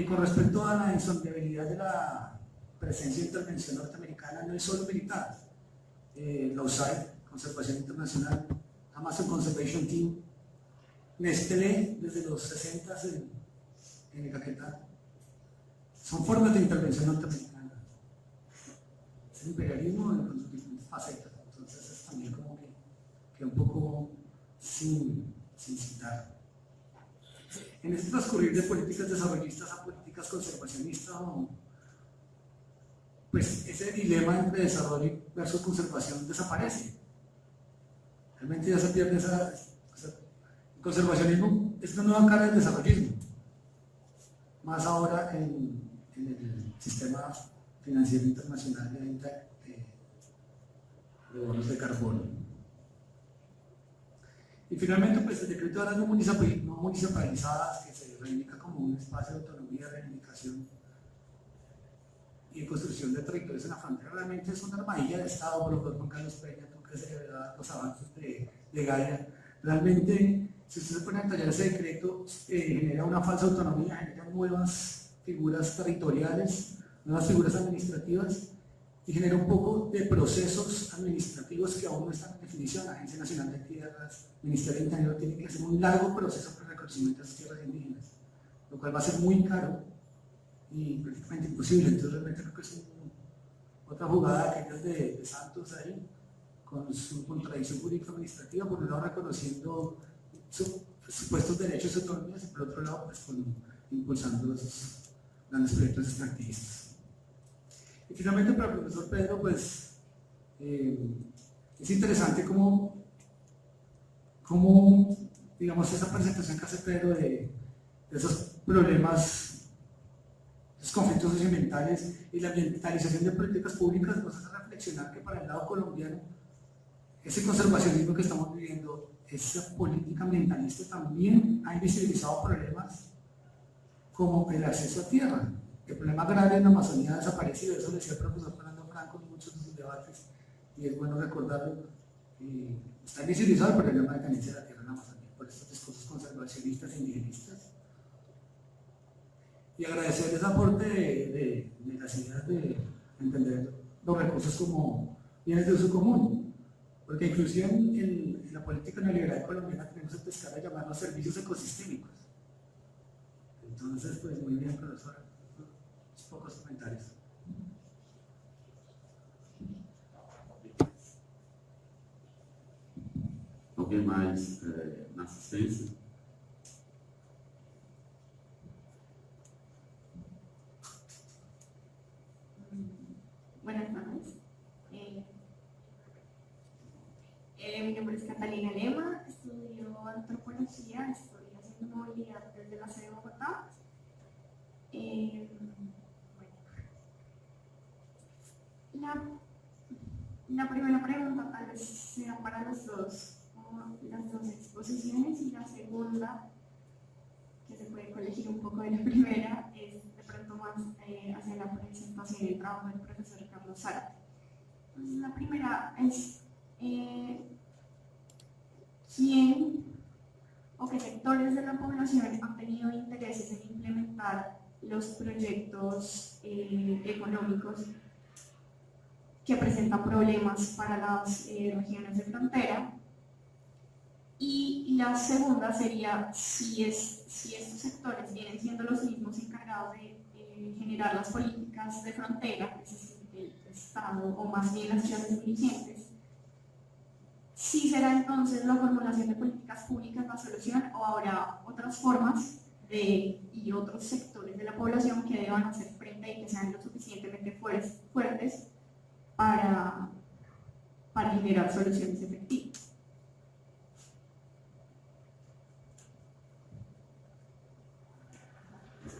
Con respecto a la insondabilidad de la presencia de intervención norteamericana, no es solo militar. La USAID, Conservación Internacional, Amazon Conservation Team, Nestlé, desde los 60 en el Caquetá, son formas de intervención norteamericana. Es el imperialismo con sus diferentes facetas, entonces es también como que un poco sin citar. En este transcurrir de políticas desarrollistas a políticas conservacionistas, pues ese dilema entre desarrollo versus conservación desaparece. Realmente ya se pierde el conservacionismo, es una nueva cara del desarrollismo. más ahora en el sistema financiero internacional de venta de bonos de carbono. Y finalmente, pues el decreto de áreas no municipalizadas, que se reivindica como un espacio de autonomía, reivindicación y de construcción de territorios en la frontera, realmente es una armadilla de Estado, por lo que Juan Carlos Peña, que se debe dar los avances de Gaia. Realmente, si usted se pone a detallar ese decreto, genera una falsa autonomía, genera nuevas figuras territoriales, nuevas figuras administrativas, y genera un poco de procesos administrativos que aún no están en definición. La Agencia Nacional de Tierras, Ministerio del Interior tiene que hacer un largo proceso para el reconocimiento de las tierras indígenas, lo cual va a ser muy caro y prácticamente imposible. Entonces realmente creo que es otra jugada de aquellas de Santos ahí, con su contradicción jurídica administrativa, por un lado reconociendo supuestos derechos y autonomías, y por otro lado pues, impulsando los grandes proyectos extractivistas. Y finalmente para el profesor Pedro, pues es interesante cómo digamos, esa presentación que hace Pedro de esos problemas, esos conflictos socioambientales y la ambientalización de políticas públicas nos hace reflexionar que para el lado colombiano, ese conservacionismo que estamos viviendo, esa política ambientalista también ha invisibilizado problemas como el acceso a tierra. El problema agrario en la Amazonía ha desaparecido, eso lo decía el profesor Fernando Franco en muchos de sus debates, y es bueno recordarlo. Está invisibilizado el problema de tenencia de la tierra en la Amazonía por estos discursos conservacionistas e indigenistas. Y agradecer el aporte de las ideas de entender los recursos como bienes de uso común, porque inclusive en la política neoliberal colombiana tenemos el pescar a llamarlos servicios ecosistémicos. Entonces, pues muy bien, profesora. Pocos comentarios. Alguém mais na assistência? Buenas tardes. Mi nombre es Catalina Lema, estudio antropología, estoy haciendo movilidad desde la sede de Bogotá. La primera pregunta tal vez sea para las dos exposiciones, y la segunda, que se puede colegir un poco de la primera, es de pronto más hacia la presentación y el trabajo del profesor Carlos Zárate. Entonces, la primera es ¿quién o qué sectores de la población han tenido intereses en implementar los proyectos económicos que presentan problemas para las regiones de frontera? Y la segunda sería si estos sectores vienen siendo los mismos encargados de generar las políticas de frontera, es decir, el Estado o más bien las clases dirigentes, si será entonces la formulación de políticas públicas la solución, o habrá otras formas y otros sectores de la población que deban hacer frente y que sean lo suficientemente fuertes para generar soluciones efectivas.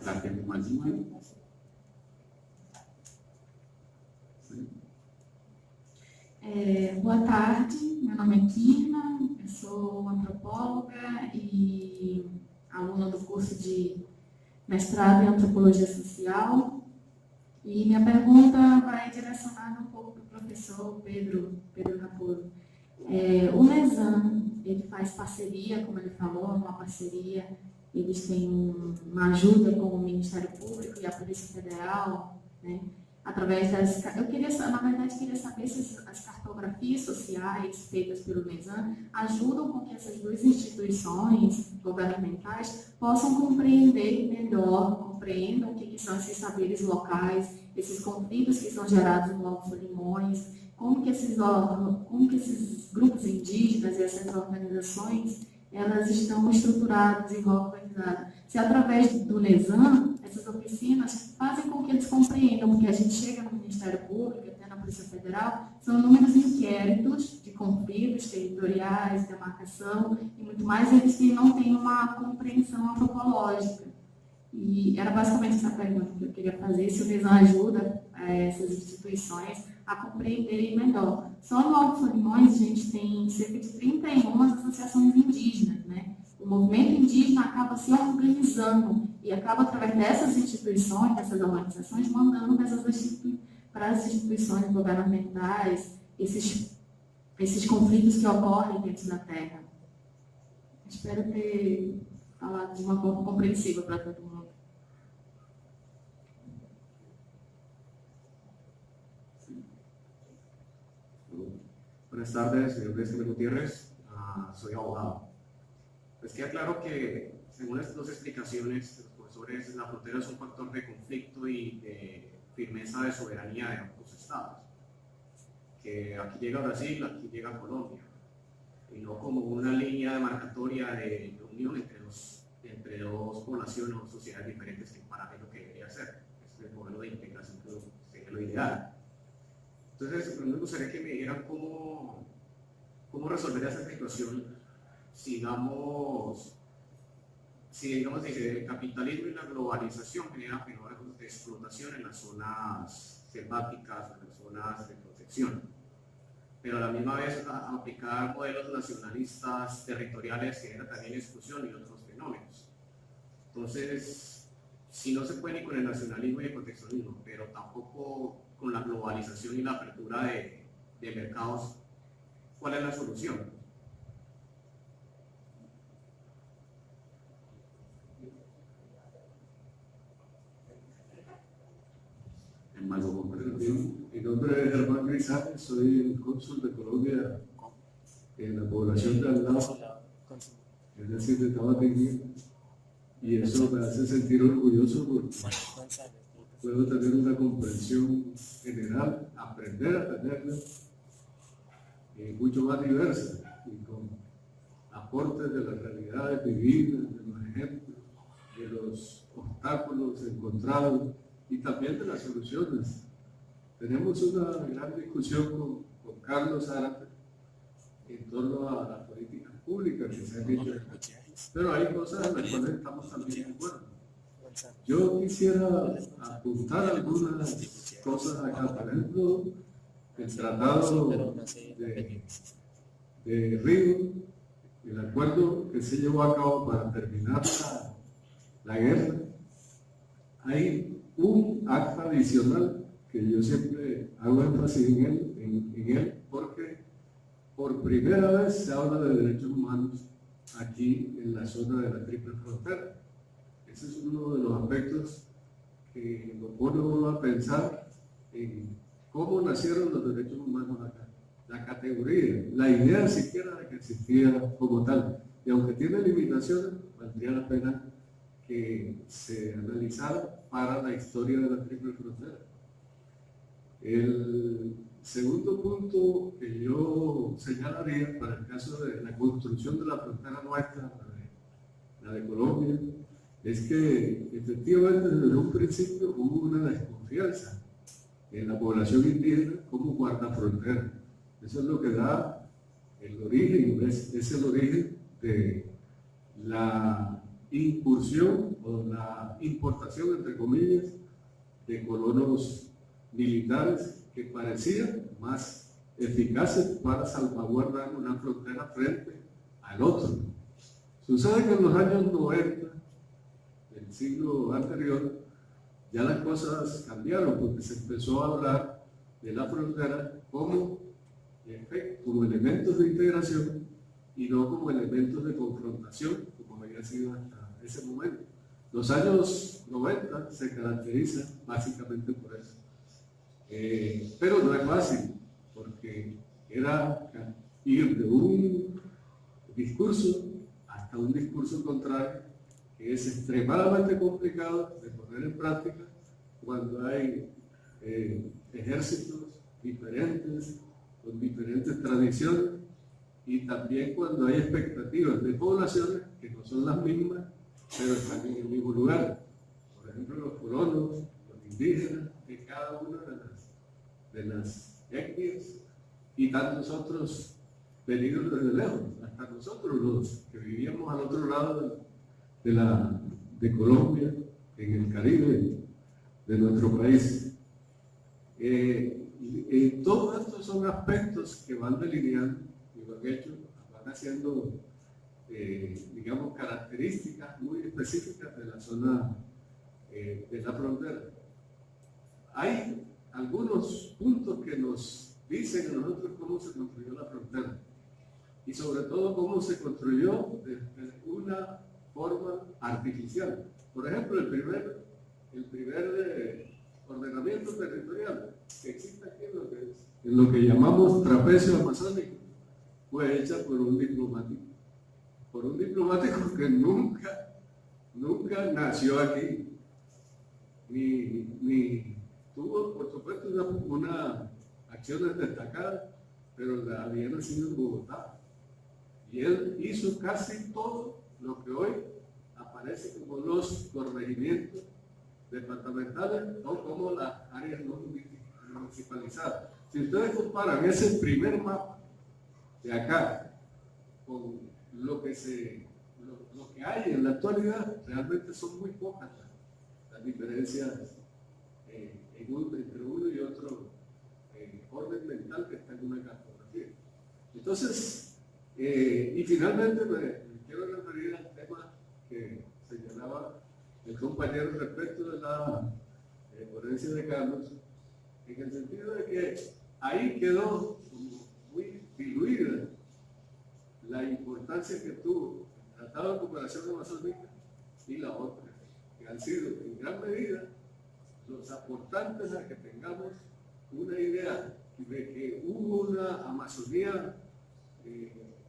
Dá tempo mais uma? Boa tarde, meu nome é Kirna, eu sou antropóloga e aluna do curso de mestrado em antropologia social. E minha pergunta vai direcionada um pouco para o professor Pedro Rapuro. O NESAN, ele faz parceria, como ele falou, uma parceria, eles têm uma ajuda com o Ministério Público e a Polícia Federal, né? Através das... Eu queria saber se as cartografias sociais feitas pelo NESAN ajudam com que essas duas instituições governamentais possam compreender melhor, compreendam o que são esses saberes locais, esses conflitos que são gerados no Alto Limões, como que esses grupos indígenas e essas organizações, elas estão estruturadas e organizadas. Se através do NESAN, essas oficinas fazem com que eles compreendam, porque a gente chega no Ministério Público, até na Polícia Federal, são inúmeros inquéritos de conflitos territoriais, demarcação e muito mais, eles que não têm uma compreensão antropológica. E era basicamente essa pergunta que eu queria fazer, se o NISAM ajuda essas instituições a compreenderem melhor. Só no Alto Solimões a gente tem cerca de 31 associações indígenas, né? O movimento indígena acaba se organizando e acaba, através dessas instituições, dessas organizações, mandando para as instituições governamentais esses conflitos que ocorrem dentro da terra. Espero ter falado de uma forma compreensível para todo mundo. Buenas tardes, mi nombre es Jaime Gutiérrez, soy abogado. Pues queda claro que, según estas dos explicaciones de los profesores, la frontera es un factor de conflicto y de firmeza de soberanía de ambos estados. Que aquí llega Brasil, aquí llega Colombia, y no como una línea demarcatoria de unión entre dos poblaciones o sociedades diferentes, que para mí lo que debería ser. Es el modelo de integración que sería lo ideal. Entonces, me gustaría que me dijeran cómo resolver esa situación si digamos, el capitalismo y la globalización generan fenómenos de explotación en las zonas selváticas, en las zonas de protección, pero a la misma vez aplicar modelos nacionalistas territoriales genera también exclusión y otros fenómenos. Entonces, si no se puede ni con el nacionalismo y el proteccionismo, pero tampoco con la globalización y la apertura de mercados, ¿cuál es la solución? Mi nombre es Germán Grisales, soy el cónsul de Colombia en la población de al lado, es decir, de Tabatinga, y eso me hace sentir orgulloso porque puedo tener una comprensión general, aprender a tenerla, mucho más diversa y con aportes de las realidades vividas, de los ejemplos, de los obstáculos encontrados y también de las soluciones. Tenemos una gran discusión con Carlos Zárate en torno a las políticas públicas que se han hecho, pero hay cosas en las cuales estamos también de acuerdo. Yo quisiera apuntar algunas cosas acá, por ejemplo, el tratado de Río, el acuerdo que se llevó a cabo para terminar la guerra. Hay un acta adicional que yo siempre hago énfasis en él porque por primera vez se habla de derechos humanos aquí en la zona de la Triple Frontera. Ese es uno de los aspectos que lo pone uno a pensar en cómo nacieron los derechos humanos acá, la categoría, la idea siquiera de que existía como tal. Y aunque tiene limitaciones, valdría la pena que se analizara para la historia de la Triple Frontera. El segundo punto que yo señalaría para el caso de la construcción de la frontera nuestra, la de Colombia, es que efectivamente desde un principio hubo una desconfianza en la población indígena como guardafrontera. Eso es lo que da el origen, es el origen de la incursión o la importación, entre comillas, de colonos militares que parecían más eficaces para salvaguardar una frontera frente al otro. Sucede que en los años 90 del siglo anterior ya las cosas cambiaron porque se empezó a hablar de la frontera como elementos de integración y no como elementos de confrontación como había sido hasta ese momento. Los años 90 se caracterizan básicamente por eso. Pero no es fácil, porque era ir de un discurso hasta un discurso contrario, que es extremadamente complicado de poner en práctica cuando hay ejércitos diferentes, con diferentes tradiciones, y también cuando hay expectativas de poblaciones que no son las mismas, pero están en el mismo lugar. Por ejemplo, los colonos, los indígenas, de cada una de las etnias, y tantos otros venidos desde lejos, hasta nosotros los que vivíamos al otro lado de Colombia, en el Caribe de nuestro país. Todos estos son aspectos que van delineando y van haciendo, digamos, características muy específicas de la zona de la frontera. Hay algunos puntos que nos dicen a nosotros cómo se construyó la frontera y sobre todo cómo se construyó desde una forma artificial. Por ejemplo, el primer ordenamiento territorial que existe aquí en lo que llamamos trapecio amazónico fue hecha por un diplomático que nunca nació aquí, ni tuvo, por supuesto, una acción destacada, pero había nacido en Bogotá. Y él hizo casi todo lo que hoy aparece como los corregimientos departamentales o como las áreas no municipalizadas. Si ustedes comparan ese primer mapa de acá con lo que hay en la actualidad, realmente son muy pocas las diferencias entre uno y otro orden mental que está en una cartografía. Entonces, y finalmente me quiero referir al tema que señalaba el compañero respecto de la ponencia de Carlos, en el sentido de que ahí quedó como muy diluida la importancia que tuvo el Tratado de Cooperación Amazónica y la otra, que han sido en gran medida los aportantes a que tengamos una idea de que hubo una Amazonía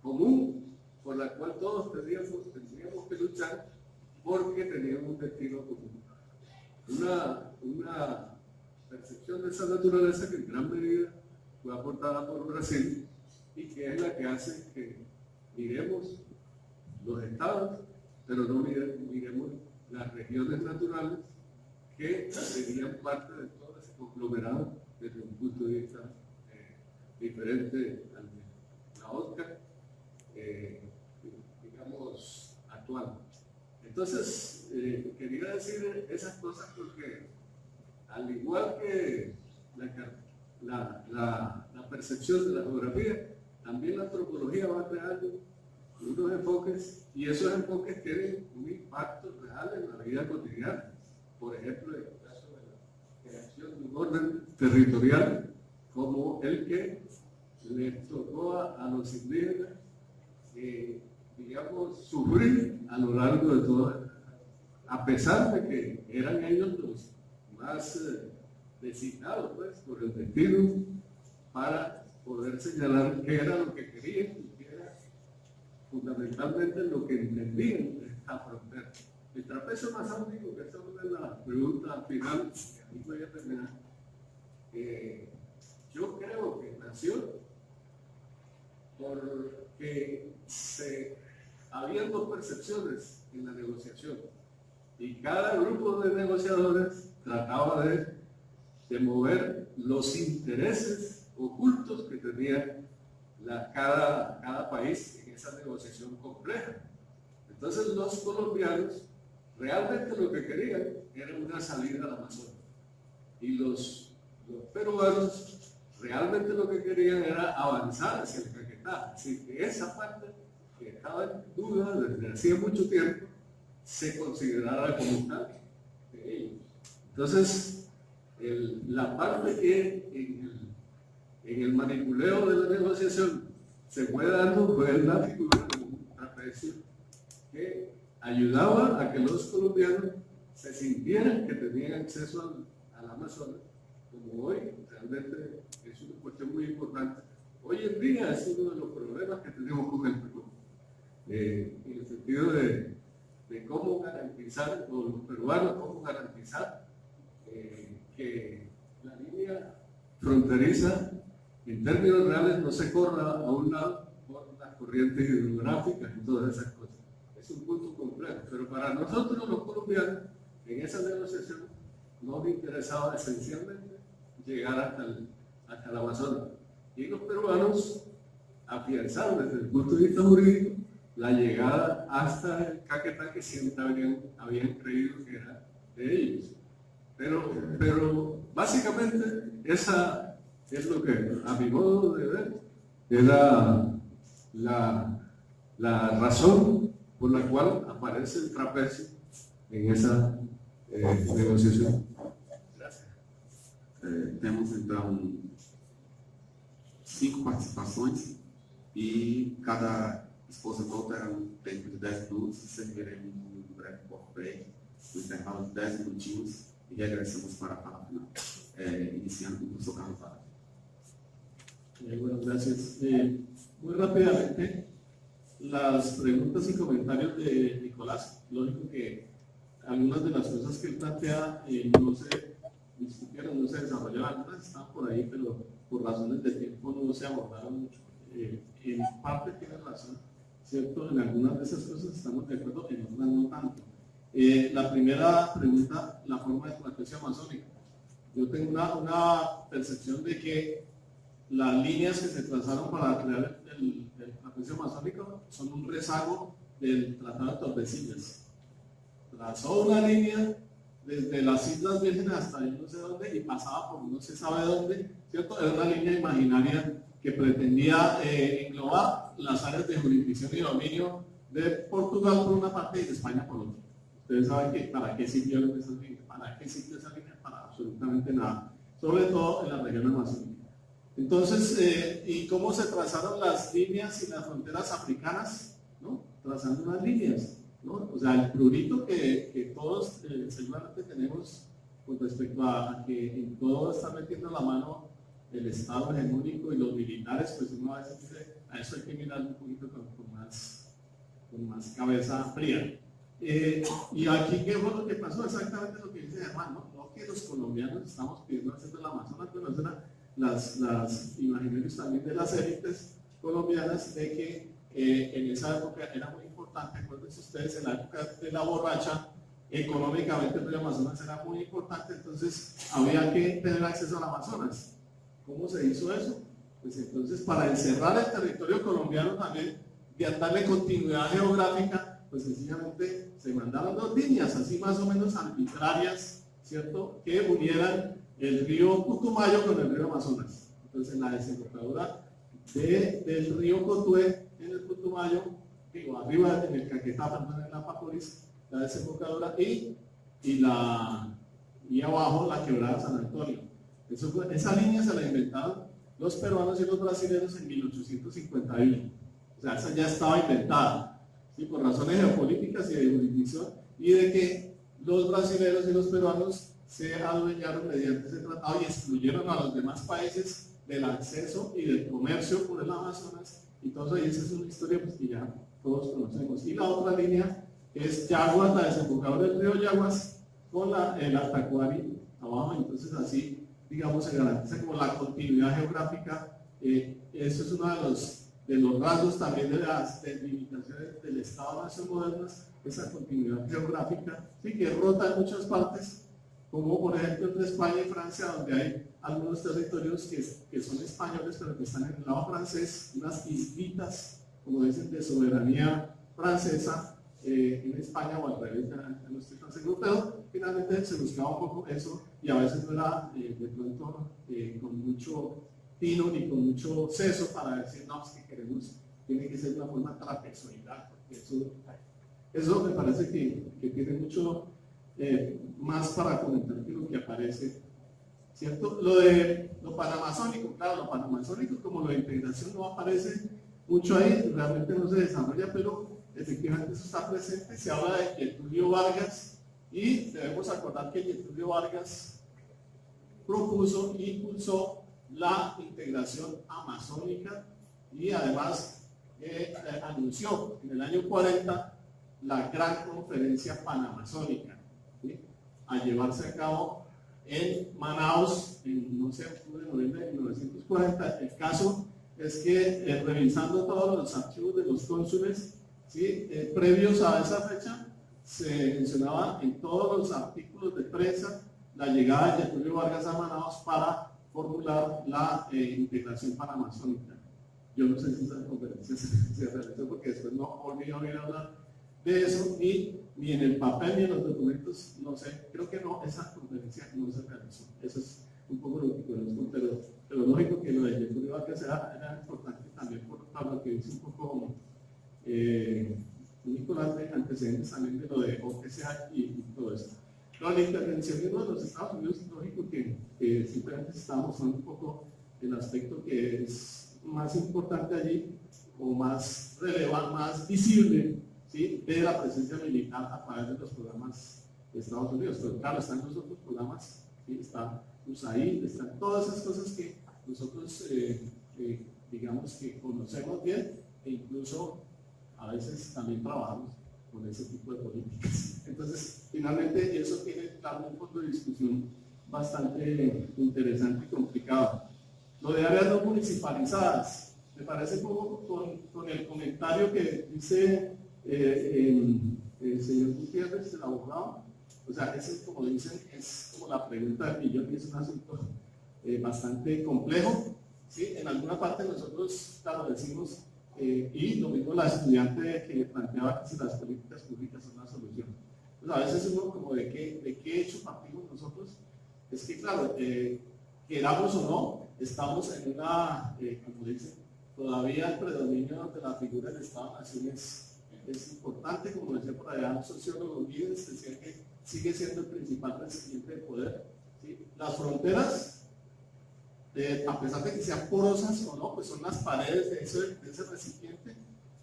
común por la cual todos tendríamos que luchar porque teníamos un destino común. Una percepción de esa naturaleza que en gran medida fue aportada por Brasil y que es la que hace que miremos los estados, pero no miremos las regiones naturales que serían parte de todo ese conglomerado desde un punto de vista diferente al de la OSCA, digamos, actual. Entonces, quería decir esas cosas porque, al igual que la percepción de la geografía, también la antropología va creando unos enfoques y esos enfoques tienen un impacto real en la vida cotidiana. Por ejemplo, en el caso de la creación de un orden territorial como el que les tocó a los indígenas, digamos, sufrir a lo largo de todo, a pesar de que eran ellos los más designados pues, por el destino para poder señalar qué era lo que querían y qué era fundamentalmente lo que entendían de esta frontera. El trapecio amazónico, que es una de las preguntas finales, que aquí voy a terminar, yo creo que nació porque habían dos percepciones en la negociación y cada grupo de negociadores trataba de mover los intereses ocultos que tenía cada país en esa negociación compleja. Entonces los colombianos realmente lo que querían era una salida al Amazonas y los peruanos realmente lo que querían era avanzar hacia el Caquetá. Así que esa parte que estaba en duda desde hacía mucho tiempo se considerara como tal de ellos. Entonces, la parte que en el manipuleo de la negociación se fue dando fue la figura de un trapecio que ayudaba a que los colombianos se sintieran que tenían acceso al Amazonas, como hoy realmente es una cuestión muy importante. Hoy en día es uno de los problemas que tenemos con el Perú, en el sentido de cómo garantizar, o los peruanos, cómo garantizar que la línea fronteriza en términos reales no se corra a un lado por las corrientes hidrográficas y todas esas cosas. Es un punto complejo, pero para nosotros los colombianos en esa negociación nos interesaba esencialmente llegar hasta el Amazonas. Y los peruanos afianzaron desde el punto de vista jurídico la llegada hasta el Caquetá, que siempre habían creído que era de ellos. Pero básicamente esa es lo que, a mi modo de ver, era la razón por la cual aparece el trapecio en esa negociación. Gracias. Temos então 5 participações e cada expositor terá um tempo de 10 minutos e serviremos um breve break, um intervalo de 10 minutinhos e regressamos para a fala final, iniciando com o professor Carlos Vara. Bueno, gracias. Muy rápidamente, las preguntas y comentarios de Nicolás. Lógico que algunas de las cosas que él plantea no se discutieron, no se desarrollaron, algunas están por ahí, pero por razones de tiempo no se abordaron mucho. En parte tiene razón, ¿cierto? En algunas de esas cosas estamos de acuerdo, en otras no tanto. La primera pregunta, la forma de trapecio amazónico. Yo tengo una percepción de que las líneas que se trazaron para crear el trapecio amazónico son un rezago del Tratado de Tordesillas. Trazó una línea desde las Islas Vírgenes hasta yo no sé dónde y pasaba por no se sabe dónde, ¿cierto? Era una línea imaginaria que pretendía englobar las áreas de jurisdicción y dominio de Portugal por una parte y de España por otra. Ustedes saben que para qué sirvió esa línea, para qué sirvió esa línea, para absolutamente nada, sobre todo en la región amazónica. Entonces, ¿y cómo se trazaron las líneas y las fronteras africanas? ¿No? Trazando unas líneas, ¿no? O sea, el prurito que todos seguramente tenemos con respecto a que en todo está metiendo la mano el Estado hegemónico y los militares, pues uno a veces dice, a eso hay que mirar un poquito con más cabeza fría. Y aquí, ¿qué fue lo que pasó? Exactamente lo que dice Germán, ¿no? Que los colombianos estamos pidiendo hacer del Amazonas, pero eso era las imaginarios también de las élites colombianas de que en esa época era muy importante, acuérdense ustedes, en la época de la borracha, económicamente el río Amazonas era muy importante, entonces había que tener acceso al Amazonas. ¿Cómo se hizo eso? Pues entonces para encerrar el territorio colombiano también, de darle continuidad geográfica, pues sencillamente se mandaron 2 líneas, así más o menos arbitrarias, ¿cierto?, que unieran el río Putumayo con el río Amazonas. Entonces, en la desembocadura del río Cotué, en el Putumayo, digo, arriba en el Caquetá, perdón, en la Paporis, la desembocadura, y abajo la quebrada San Antonio. Esa línea se la inventaron los peruanos y los brasileños en 1851. O sea, esa ya estaba inventada, ¿sí?, por razones geopolíticas y de jurisdicción, y de que los brasileños y los peruanos se adueñaron mediante ese tratado y excluyeron a los demás países del acceso y del comercio por el Amazonas, y todo eso, y esa es una historia pues, que ya todos conocemos. Y la otra línea es Yaguas, la desembocadura del río Yaguas, con el Atacuari abajo, entonces así, digamos, se garantiza como la continuidad geográfica. Eso es uno de los rasgos también de las limitaciones del Estado-Nación modernas, esa continuidad geográfica, sí, que rota en muchas partes, como por ejemplo entre España y Francia, donde hay algunos territorios que son españoles, pero que están en el lado francés, unas islitas, como dicen, de soberanía francesa en España, o al revés, ya no estoy tan seguro, pero finalmente se buscaba un poco eso, y a veces no era de pronto con mucho tino ni con mucho seso para decir, no, es que queremos, tiene que ser de una forma trapezoidal, porque eso me parece que tiene mucho más para comentar que lo que aparece, ¿cierto? Lo panamazónico, claro, lo panamazónico como lo de integración no aparece mucho ahí, realmente no se desarrolla, pero efectivamente eso está presente. Se habla de Getúlio Vargas y debemos acordar que Getúlio Vargas propuso e impulsó la integración amazónica y además anunció en el año 40 la gran conferencia panamazónica, ¿sí?, a llevarse a cabo en Manaus en, no sé, octubre, noviembre de 1940. El caso es que revisando todos los archivos de los cónsules, ¿sí?, previos a esa fecha, se mencionaba en todos los artículos de prensa la llegada de Getúlio Vargas a Manaus para formular la integración panamazónica. Yo no sé si esa conferencia se realizó porque después no volví a oír hablar de eso, y ni en el papel ni en los documentos, no sé, creo que no, esa conferencia no se realizó. Eso es un poco lo que conozco, pero lógico que lo de Jeffrey Vázquez era importante también para lo que dice un poco Nicolás, de antecedentes también de lo de OPCA y todo eso. Lo del intervencionismo de los Estados Unidos, lógico que simplemente está mostrando un poco el aspecto que es más importante allí, o más relevante, más visible, ¿sí?, de la presencia militar a través de los programas de Estados Unidos. Pero claro, están los otros programas, ¿sí?, está USAID, están todas esas cosas que nosotros, digamos que conocemos bien, e incluso a veces también trabajamos con ese tipo de políticas. Entonces, finalmente, eso tiene, claro, un punto de discusión bastante interesante y complicado. Lo de áreas no municipalizadas, me parece como con el comentario que dice el señor Gutiérrez, el abogado. O sea, ese, como dicen, es como la pregunta del millón, y es un asunto bastante complejo, ¿sí? En alguna parte nosotros, claro, decimos, y lo mismo la estudiante que planteaba que si las políticas públicas son la solución. Pues a veces uno como de qué hecho partimos nosotros, es que claro, queramos o no, estamos en una, como dicen, todavía el predominio de la figura del Estado-Nación es importante, como decía por allá un sociólogo Giddens, decía que sigue siendo el principal recipiente de poder, ¿sí? Las fronteras, a pesar de que sean porosas o no, pues son las paredes de ese recipiente,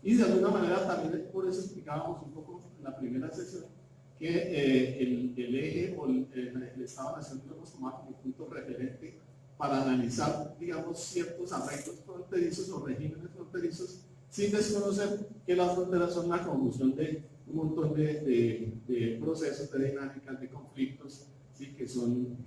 y de alguna manera también por eso explicábamos un poco en la primera sesión que el eje o el Estado-Nación lo hemos tomado como punto referente para analizar, digamos, ciertos arreglos fronterizos o regímenes fronterizos, sin desconocer que las fronteras son la conjunción de un montón de procesos, de dinámicas, de conflictos, ¿sí?, que son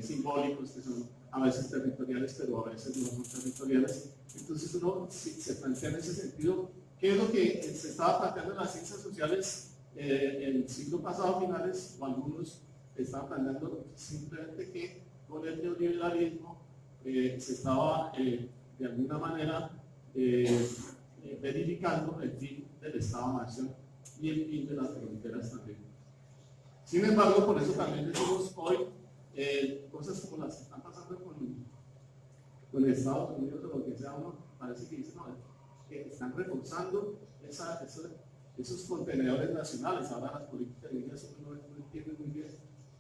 simbólicos, que son a veces territoriales, pero a veces no son territoriales. Entonces uno se plantea en ese sentido, ¿qué es lo que se estaba planteando en las ciencias sociales el siglo pasado finales, o algunos estaban planteando simplemente que con el neoliberalismo se estaba de alguna manera verificando el fin del Estado-Nación y el fin de las fronteras también. Sin embargo, por eso también decimos hoy cosas como las que están pasando con Estados Unidos o lo que sea, uno parece que dice, no, que están reforzando esos contenedores nacionales. Ahora las políticas de eso no entiende muy bien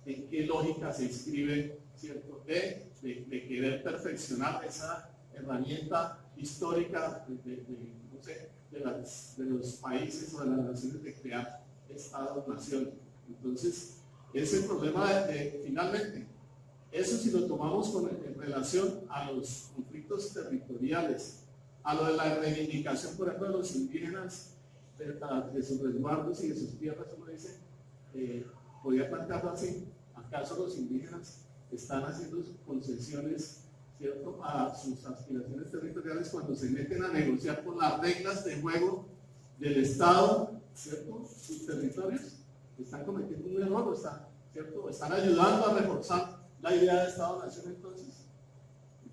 en qué lógica se inscribe, ¿cierto?, de querer perfeccionar esa herramienta histórica de los países o de las naciones de crear Estados-Nación. Entonces, ese problema finalmente, eso si lo tomamos en relación a los conflictos territoriales, a lo de la reivindicación, por ejemplo, de los indígenas, de sus resguardos y de sus tierras, uno dice, podría plantearlo así: ¿acaso los indígenas están haciendo concesiones, ¿cierto?, a sus aspiraciones territoriales cuando se meten a negociar por las reglas de juego del Estado, ¿cierto?, sus territorios? Están cometiendo un error, ¿cierto?, están ayudando a reforzar la idea de Estado-Nación. Entonces,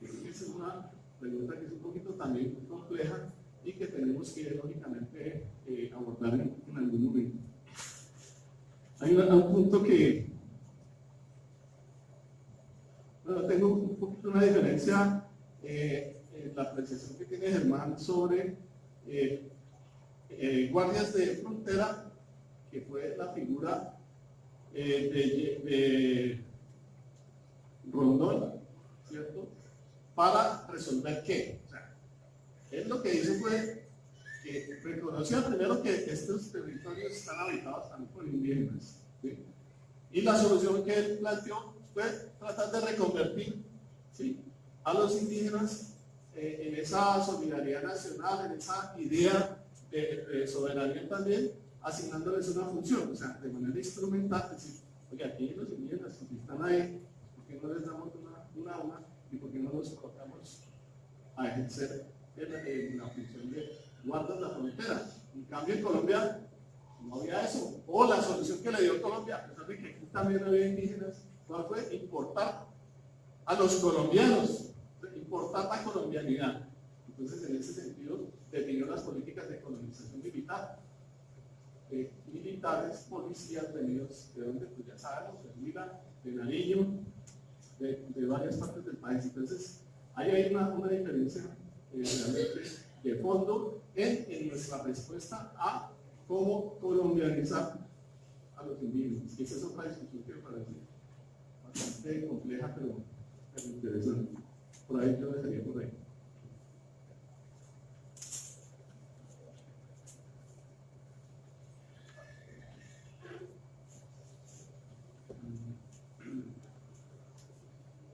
esa es una pregunta que es un poquito también compleja y que tenemos que lógicamente abordar en algún momento. Hay un punto que, bueno, tengo un poquito una diferencia en la apreciación que tiene Germán sobre guardias de frontera, que fue la figura de Rondón, ¿cierto?, para resolver qué. O sea, él lo que hizo fue que reconoció primero que estos territorios están habitados también por indígenas, ¿sí?, y la solución que él planteó fue tratar de reconvertir, ¿sí?, a los indígenas en esa solidaridad nacional, en esa idea de soberanía también, asignándoles una función, o sea, de manera instrumental, decir, oye, aquí los indígenas, si están ahí, ¿por qué no les damos una y por qué no los colocamos a ejercer la función de guardas de la frontera? En cambio, en Colombia no había eso. O la solución que le dio Colombia, a pesar de que aquí también había indígenas, ¿cuál fue? Importar a los colombianos, importar la colombianidad. Entonces, en ese sentido, definió las políticas de colonización militar. militares, policías venidos de donde pues ya sabemos, de Huila, de Nariño, de varias partes del país. Entonces, hay ahí una diferencia realmente de fondo en nuestra respuesta a cómo colombianizar a los indígenas. Y esa es otra discusión que me parece bastante compleja, pero interesante. Por ahí yo dejaría por ahí.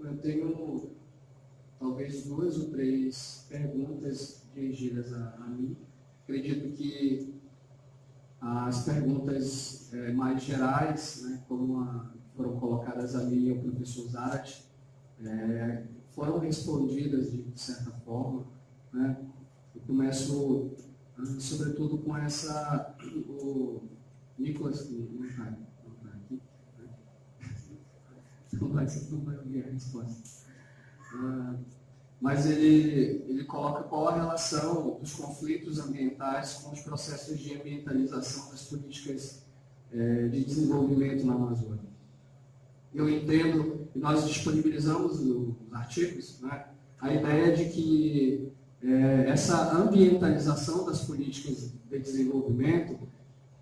Eu tenho talvez 2 ou 3 perguntas dirigidas a mim. Acredito que as perguntas mais gerais, né, como foram colocadas ali ao professor Zarate, foram respondidas de certa forma. Né? Eu começo, sobretudo, com o Nicolas, não está aqui, não vai ouvir a resposta. Mas ele coloca qual a relação dos conflitos ambientais com os processos de ambientalização das políticas de desenvolvimento na Amazônia. Eu entendo, e nós disponibilizamos os artigos, né, a ideia de que essa ambientalização das políticas de desenvolvimento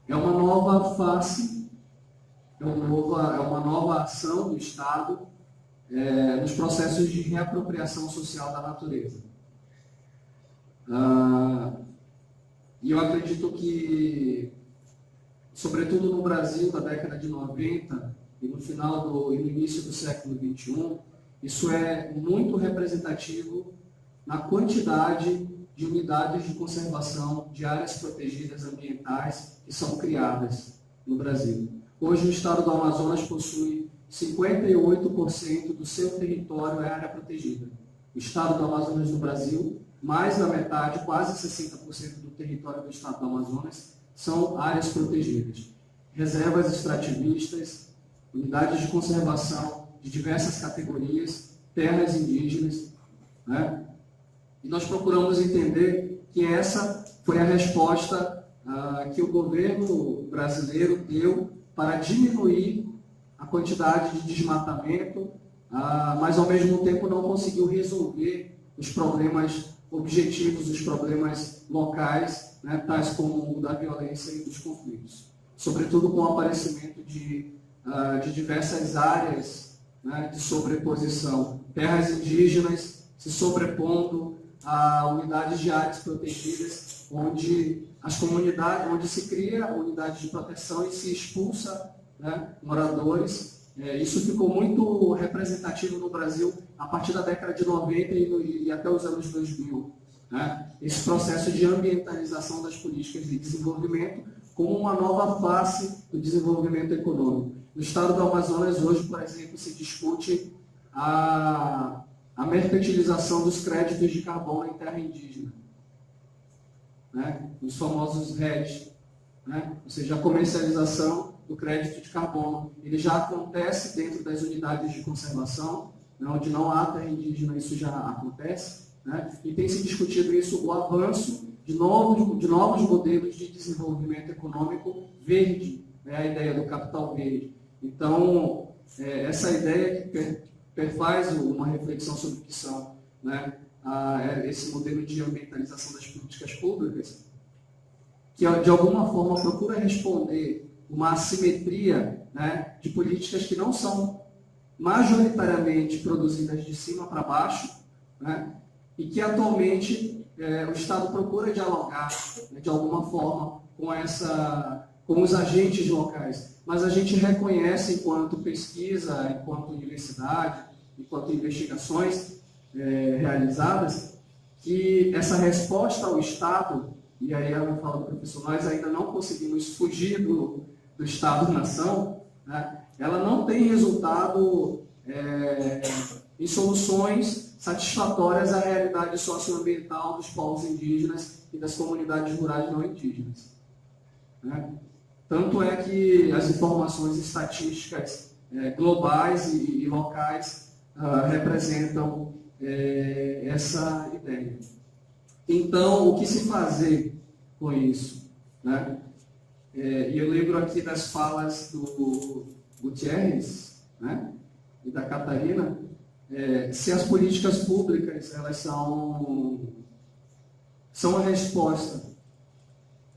é uma nova face, é uma nova ação do Estado nos processos de reapropriação social da natureza. E eu acredito que, sobretudo no Brasil da década de 90 e no início do século XXI, isso é muito representativo na quantidade de unidades de conservação de áreas protegidas ambientais que são criadas no Brasil. Hoje o estado do Amazonas possui 58% do seu território é área protegida. O estado do Amazonas no Brasil, mais da metade, quase 60% do território do estado do Amazonas são áreas protegidas. Reservas extrativistas, unidades de conservação de diversas categorias, terras indígenas, né? E nós procuramos entender que essa foi a resposta que o governo brasileiro deu para diminuir a quantidade de desmatamento, mas ao mesmo tempo não conseguiu resolver os problemas objetivos, os problemas locais, né, tais como o da violência e dos conflitos. Sobretudo com o aparecimento de diversas áreas, né, de sobreposição, terras indígenas se sobrepondo a unidades de áreas protegidas, onde se cria unidade de proteção e se expulsa, né, moradores. Isso ficou muito representativo no Brasil a partir da década de 90 e até os anos 2000. Né? Esse processo de ambientalização das políticas de desenvolvimento como uma nova face do desenvolvimento econômico. No estado do Amazonas, hoje, por exemplo, se discute a mercantilização dos créditos de carbono em terra indígena, né? Os famosos REDs, né? Ou seja, a comercialização do crédito de carbono. Ele já acontece dentro das unidades de conservação, né? Onde não há terra indígena, isso já acontece, né? E tem se discutido isso, o avanço de novos modelos de desenvolvimento econômico verde, né? A ideia do capital verde. Então, essa ideia que perfaz uma reflexão sobre o que são, né, esse modelo de ambientalização das políticas públicas, que de alguma forma procura responder uma assimetria, né, de políticas que não são majoritariamente produzidas de cima para baixo, né, e que atualmente o Estado procura dialogar, né, de alguma forma com os agentes locais. Mas a gente reconhece, enquanto pesquisa, enquanto universidade, enquanto investigações realizadas, que essa resposta ao Estado, e aí ela fala do professor, nós ainda não conseguimos fugir do Estado-nação, né? Ela não tem resultado em soluções satisfatórias à realidade socioambiental dos povos indígenas e das comunidades rurais não indígenas, né? Tanto é que as informações estatísticas globais e locais representam essa ideia. Então, o que se fazer com isso, né? E eu lembro aqui das falas do Gutierrez, né, e da Catarina, se as políticas públicas elas são a resposta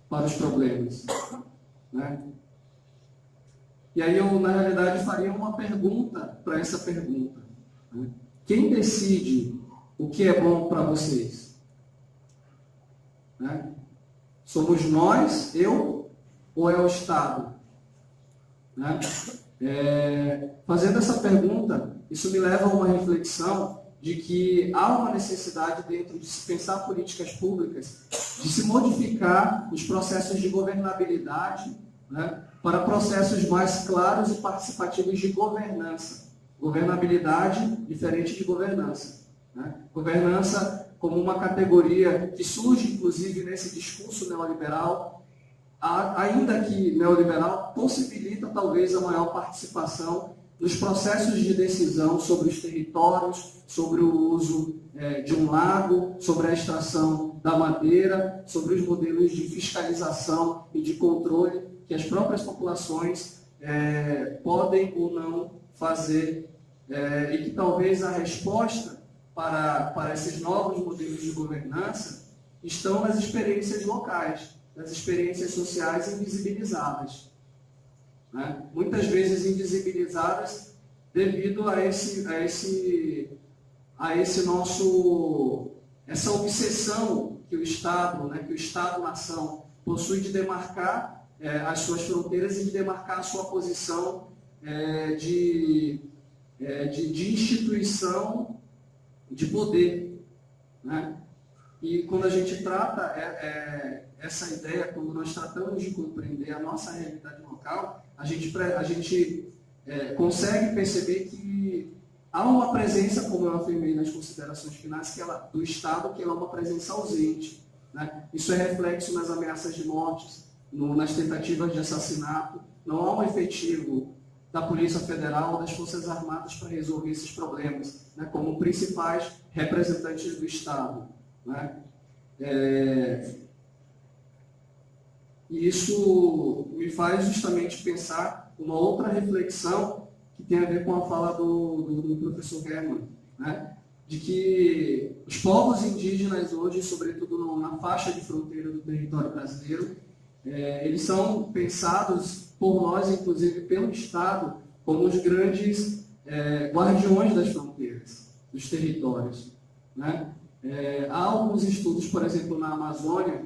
para os problemas, né? E aí eu, na realidade, faria uma pergunta para essa pergunta, né? Quem decide o que é bom para vocês? Né? Somos nós, eu, ou é o Estado? Né? Fazendo essa pergunta, isso me leva a uma reflexão de que há uma necessidade dentro de se pensar políticas públicas, de se modificar os processos de governabilidade, né, para processos mais claros e participativos de governança. Governabilidade diferente de governança. Né? Governança como uma categoria que surge, inclusive, nesse discurso neoliberal, ainda que neoliberal, possibilita talvez a maior participação nos processos de decisão sobre os territórios, sobre o uso de um lago, sobre a extração da madeira, sobre os modelos de fiscalização e de controle que as próprias populações podem ou não fazer, e que talvez a resposta para esses novos modelos de governança estão nas experiências locais, nas experiências sociais invisibilizadas. Né? Muitas vezes invisibilizadas devido a essa obsessão que o Estado, né, que o Estado-nação possui de demarcar as suas fronteiras e de demarcar a sua posição de instituição de poder. Né? E quando a gente trata essa ideia, quando nós tratamos de compreender a nossa realidade local, a gente consegue perceber que há uma presença, como eu afirmei nas considerações finais, do Estado, que ela é uma presença ausente. Né? Isso é reflexo nas ameaças de mortes, nas tentativas de assassinato. Não há um efetivo da Polícia Federal ou das Forças Armadas para resolver esses problemas, né, como principais representantes do Estado. Né? E isso me faz justamente pensar uma outra reflexão que tem a ver com a fala do professor German, né? De que os povos indígenas hoje, sobretudo na faixa de fronteira do território brasileiro, eles são pensados por nós, inclusive pelo Estado, como os grandes guardiões das fronteiras, dos territórios. Né? Há alguns estudos, por exemplo, na Amazônia,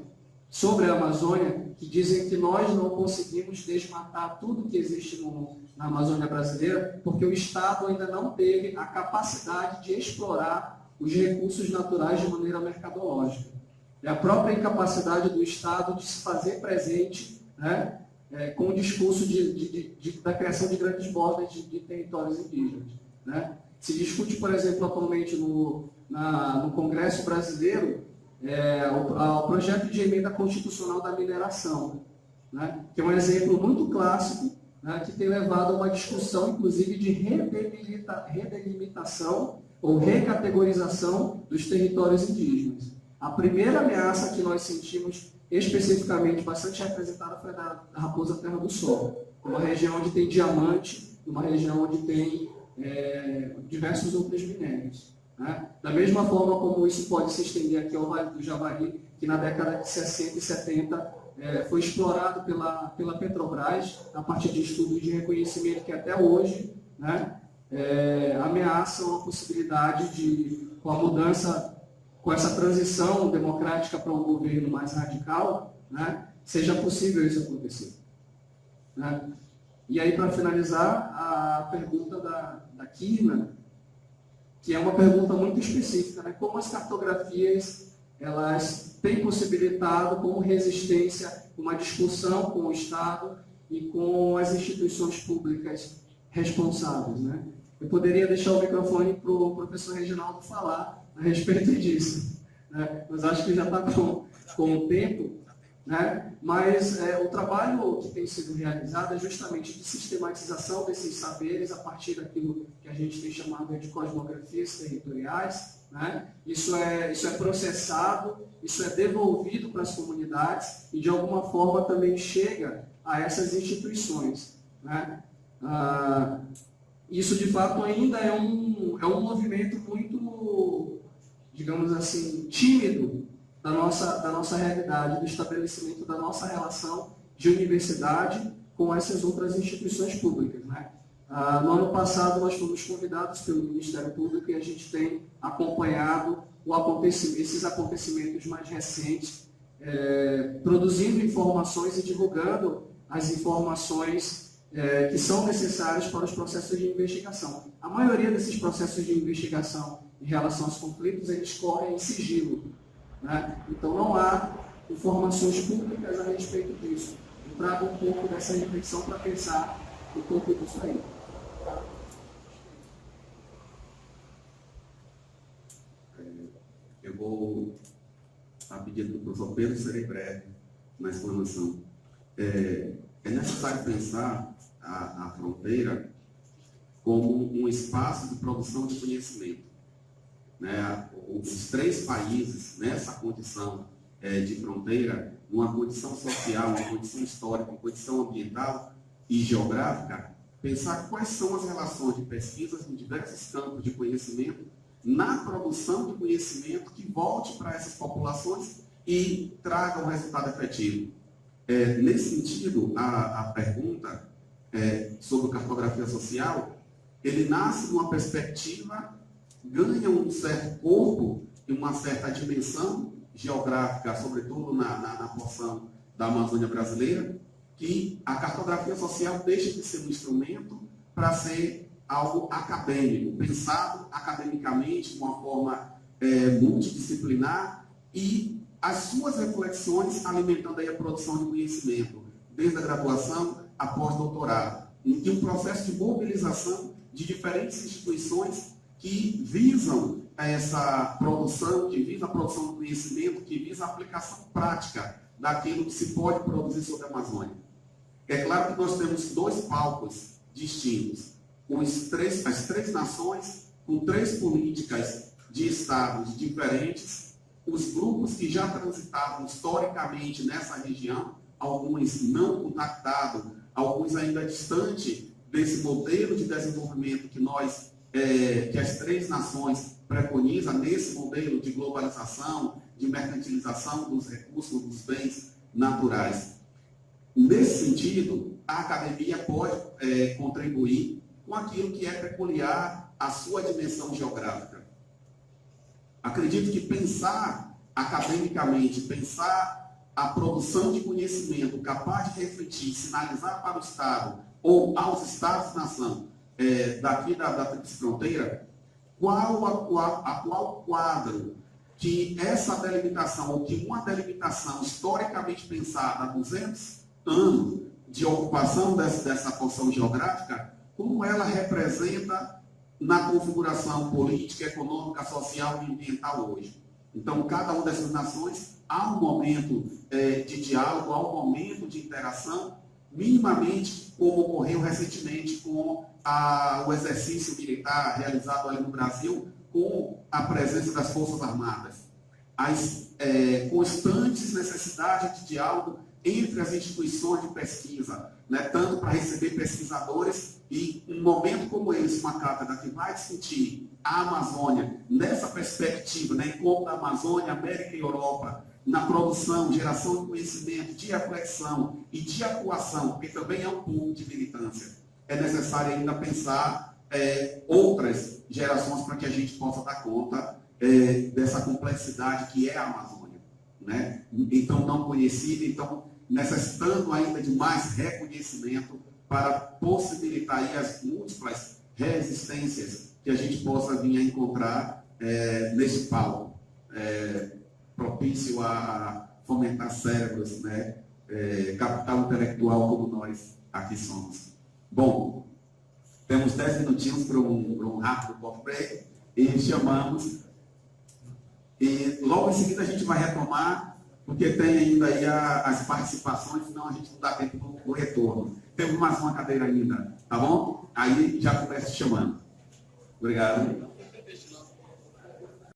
sobre a Amazônia, que dizem que nós não conseguimos desmatar tudo que existe na Amazônia brasileira, porque o Estado ainda não teve a capacidade de explorar os recursos naturais de maneira mercadológica. É a própria incapacidade do Estado de se fazer presente, né, com o discurso da criação de grandes bordas de territórios indígenas. Né? Se discute, por exemplo, atualmente no Congresso brasileiro, o projeto de emenda constitucional da mineração, né? Que é um exemplo muito clássico, né, que tem levado a uma discussão, inclusive, de redelimitação ou recategorização dos territórios indígenas. A primeira ameaça que nós sentimos especificamente bastante representada foi da Raposa Terra do Sol, uma região onde tem diamante, uma região onde tem diversos outros minérios. Né? Da mesma forma como isso pode se estender aqui ao Vale do Javari, que na década de 60 e 70 foi explorado pela Petrobras, a partir de estudos de reconhecimento que até hoje, né, ameaçam a possibilidade de, com a mudança, com essa transição democrática para um governo mais radical, né, seja possível isso acontecer. Né? E aí, para finalizar, a pergunta da Kina, que é uma pergunta muito específica, né? Como as cartografias elas têm possibilitado como resistência uma discussão com o Estado e com as instituições públicas responsáveis. Né? Eu poderia deixar o microfone para o professor Reginaldo falar a respeito disso, né? Mas acho que já está com o tempo, né? Mas o trabalho que tem sido realizado é justamente de sistematização desses saberes a partir daquilo que a gente tem chamado de cosmografias territoriais. Né? Isso é processado, isso é devolvido para as comunidades e, de alguma forma, também chega a essas instituições, né? Isso, de fato, ainda é um movimento muito, digamos assim, tímido da nossa realidade, do estabelecimento da nossa relação de universidade com essas outras instituições públicas, né? No ano passado, nós fomos convidados pelo Ministério Público e a gente tem acompanhado esses acontecimentos mais recentes, produzindo informações e divulgando as informações que são necessárias para os processos de investigação. A maioria desses processos de investigação em relação aos conflitos, eles correm em sigilo, né? Então não há informações públicas a respeito disso. Eu trago um pouco dessa reflexão para pensar um pouco disso aí. Eu vou, a pedido do professor Pedro, serei breve na explanação. É necessário pensar a fronteira como um espaço de produção de conhecimento, né? Os 3 países nessa condição de fronteira, numa condição social, uma condição histórica, uma condição ambiental e geográfica, pensar quais são as relações de pesquisas em diversos campos de conhecimento, na produção de conhecimento que volte para essas populações e traga um resultado efetivo. Nesse sentido, a pergunta sobre cartografia social, ele nasce numa perspectiva, ganha um certo corpo e uma certa dimensão geográfica, sobretudo na porção da Amazônia brasileira, que a cartografia social deixa de ser um instrumento para ser algo acadêmico, pensado academicamente, de uma forma multidisciplinar, e as suas reflexões alimentando aí a produção de conhecimento, desde a graduação a pós-doutorado, e um processo de mobilização de diferentes instituições que visam essa produção, que visam a produção do conhecimento, que visam a aplicação prática daquilo que se pode produzir sobre a Amazônia. É claro que nós temos 2 palcos distintos, as 3 nações, com 3 políticas de estados diferentes, os grupos que já transitavam historicamente nessa região, alguns não contactados, alguns ainda distantes desse modelo de desenvolvimento que as 3 nações preconizam, nesse modelo de globalização, de mercantilização dos recursos, dos bens naturais. Nesse sentido, a academia pode contribuir com aquilo que é peculiar à sua dimensão geográfica. Acredito que pensar academicamente, pensar a produção de conhecimento capaz de refletir, sinalizar para o Estado ou aos Estados-nação daqui da Tríplice Fronteira, qual o atual quadro que essa delimitação, ou que uma delimitação historicamente pensada há 200 anos de ocupação dessa porção geográfica, como ela representa na configuração política, econômica, social e ambiental hoje. Então, cada uma dessas nações há um momento de diálogo, há um momento de interação, minimamente como ocorreu recentemente com o exercício militar realizado ali no Brasil, com a presença das Forças Armadas. As constantes necessidades de diálogo entre as instituições de pesquisa, né, tanto para receber pesquisadores, e um momento como esse, uma cátedra que vai discutir a Amazônia nessa perspectiva, né, encontro da Amazônia, América e Europa, na produção, geração de conhecimento, de reflexão e de atuação, porque também é um ponto de militância. É necessário ainda pensar outras gerações para que a gente possa dar conta dessa complexidade que é a Amazônia, né? Então, não conhecida, então, necessitando ainda de mais reconhecimento para possibilitar aí as múltiplas resistências que a gente possa vir a encontrar nesse palco, propício a fomentar cérebros, né? Capital intelectual como nós aqui somos. Bom, temos 10 minutinhos para um rápido coffee break e chamamos. E logo em seguida a gente vai retomar, porque tem ainda aí as participações, senão a gente não dá tempo do retorno. Temos mais uma cadeira ainda, tá bom? Aí já começa chamando. Obrigado.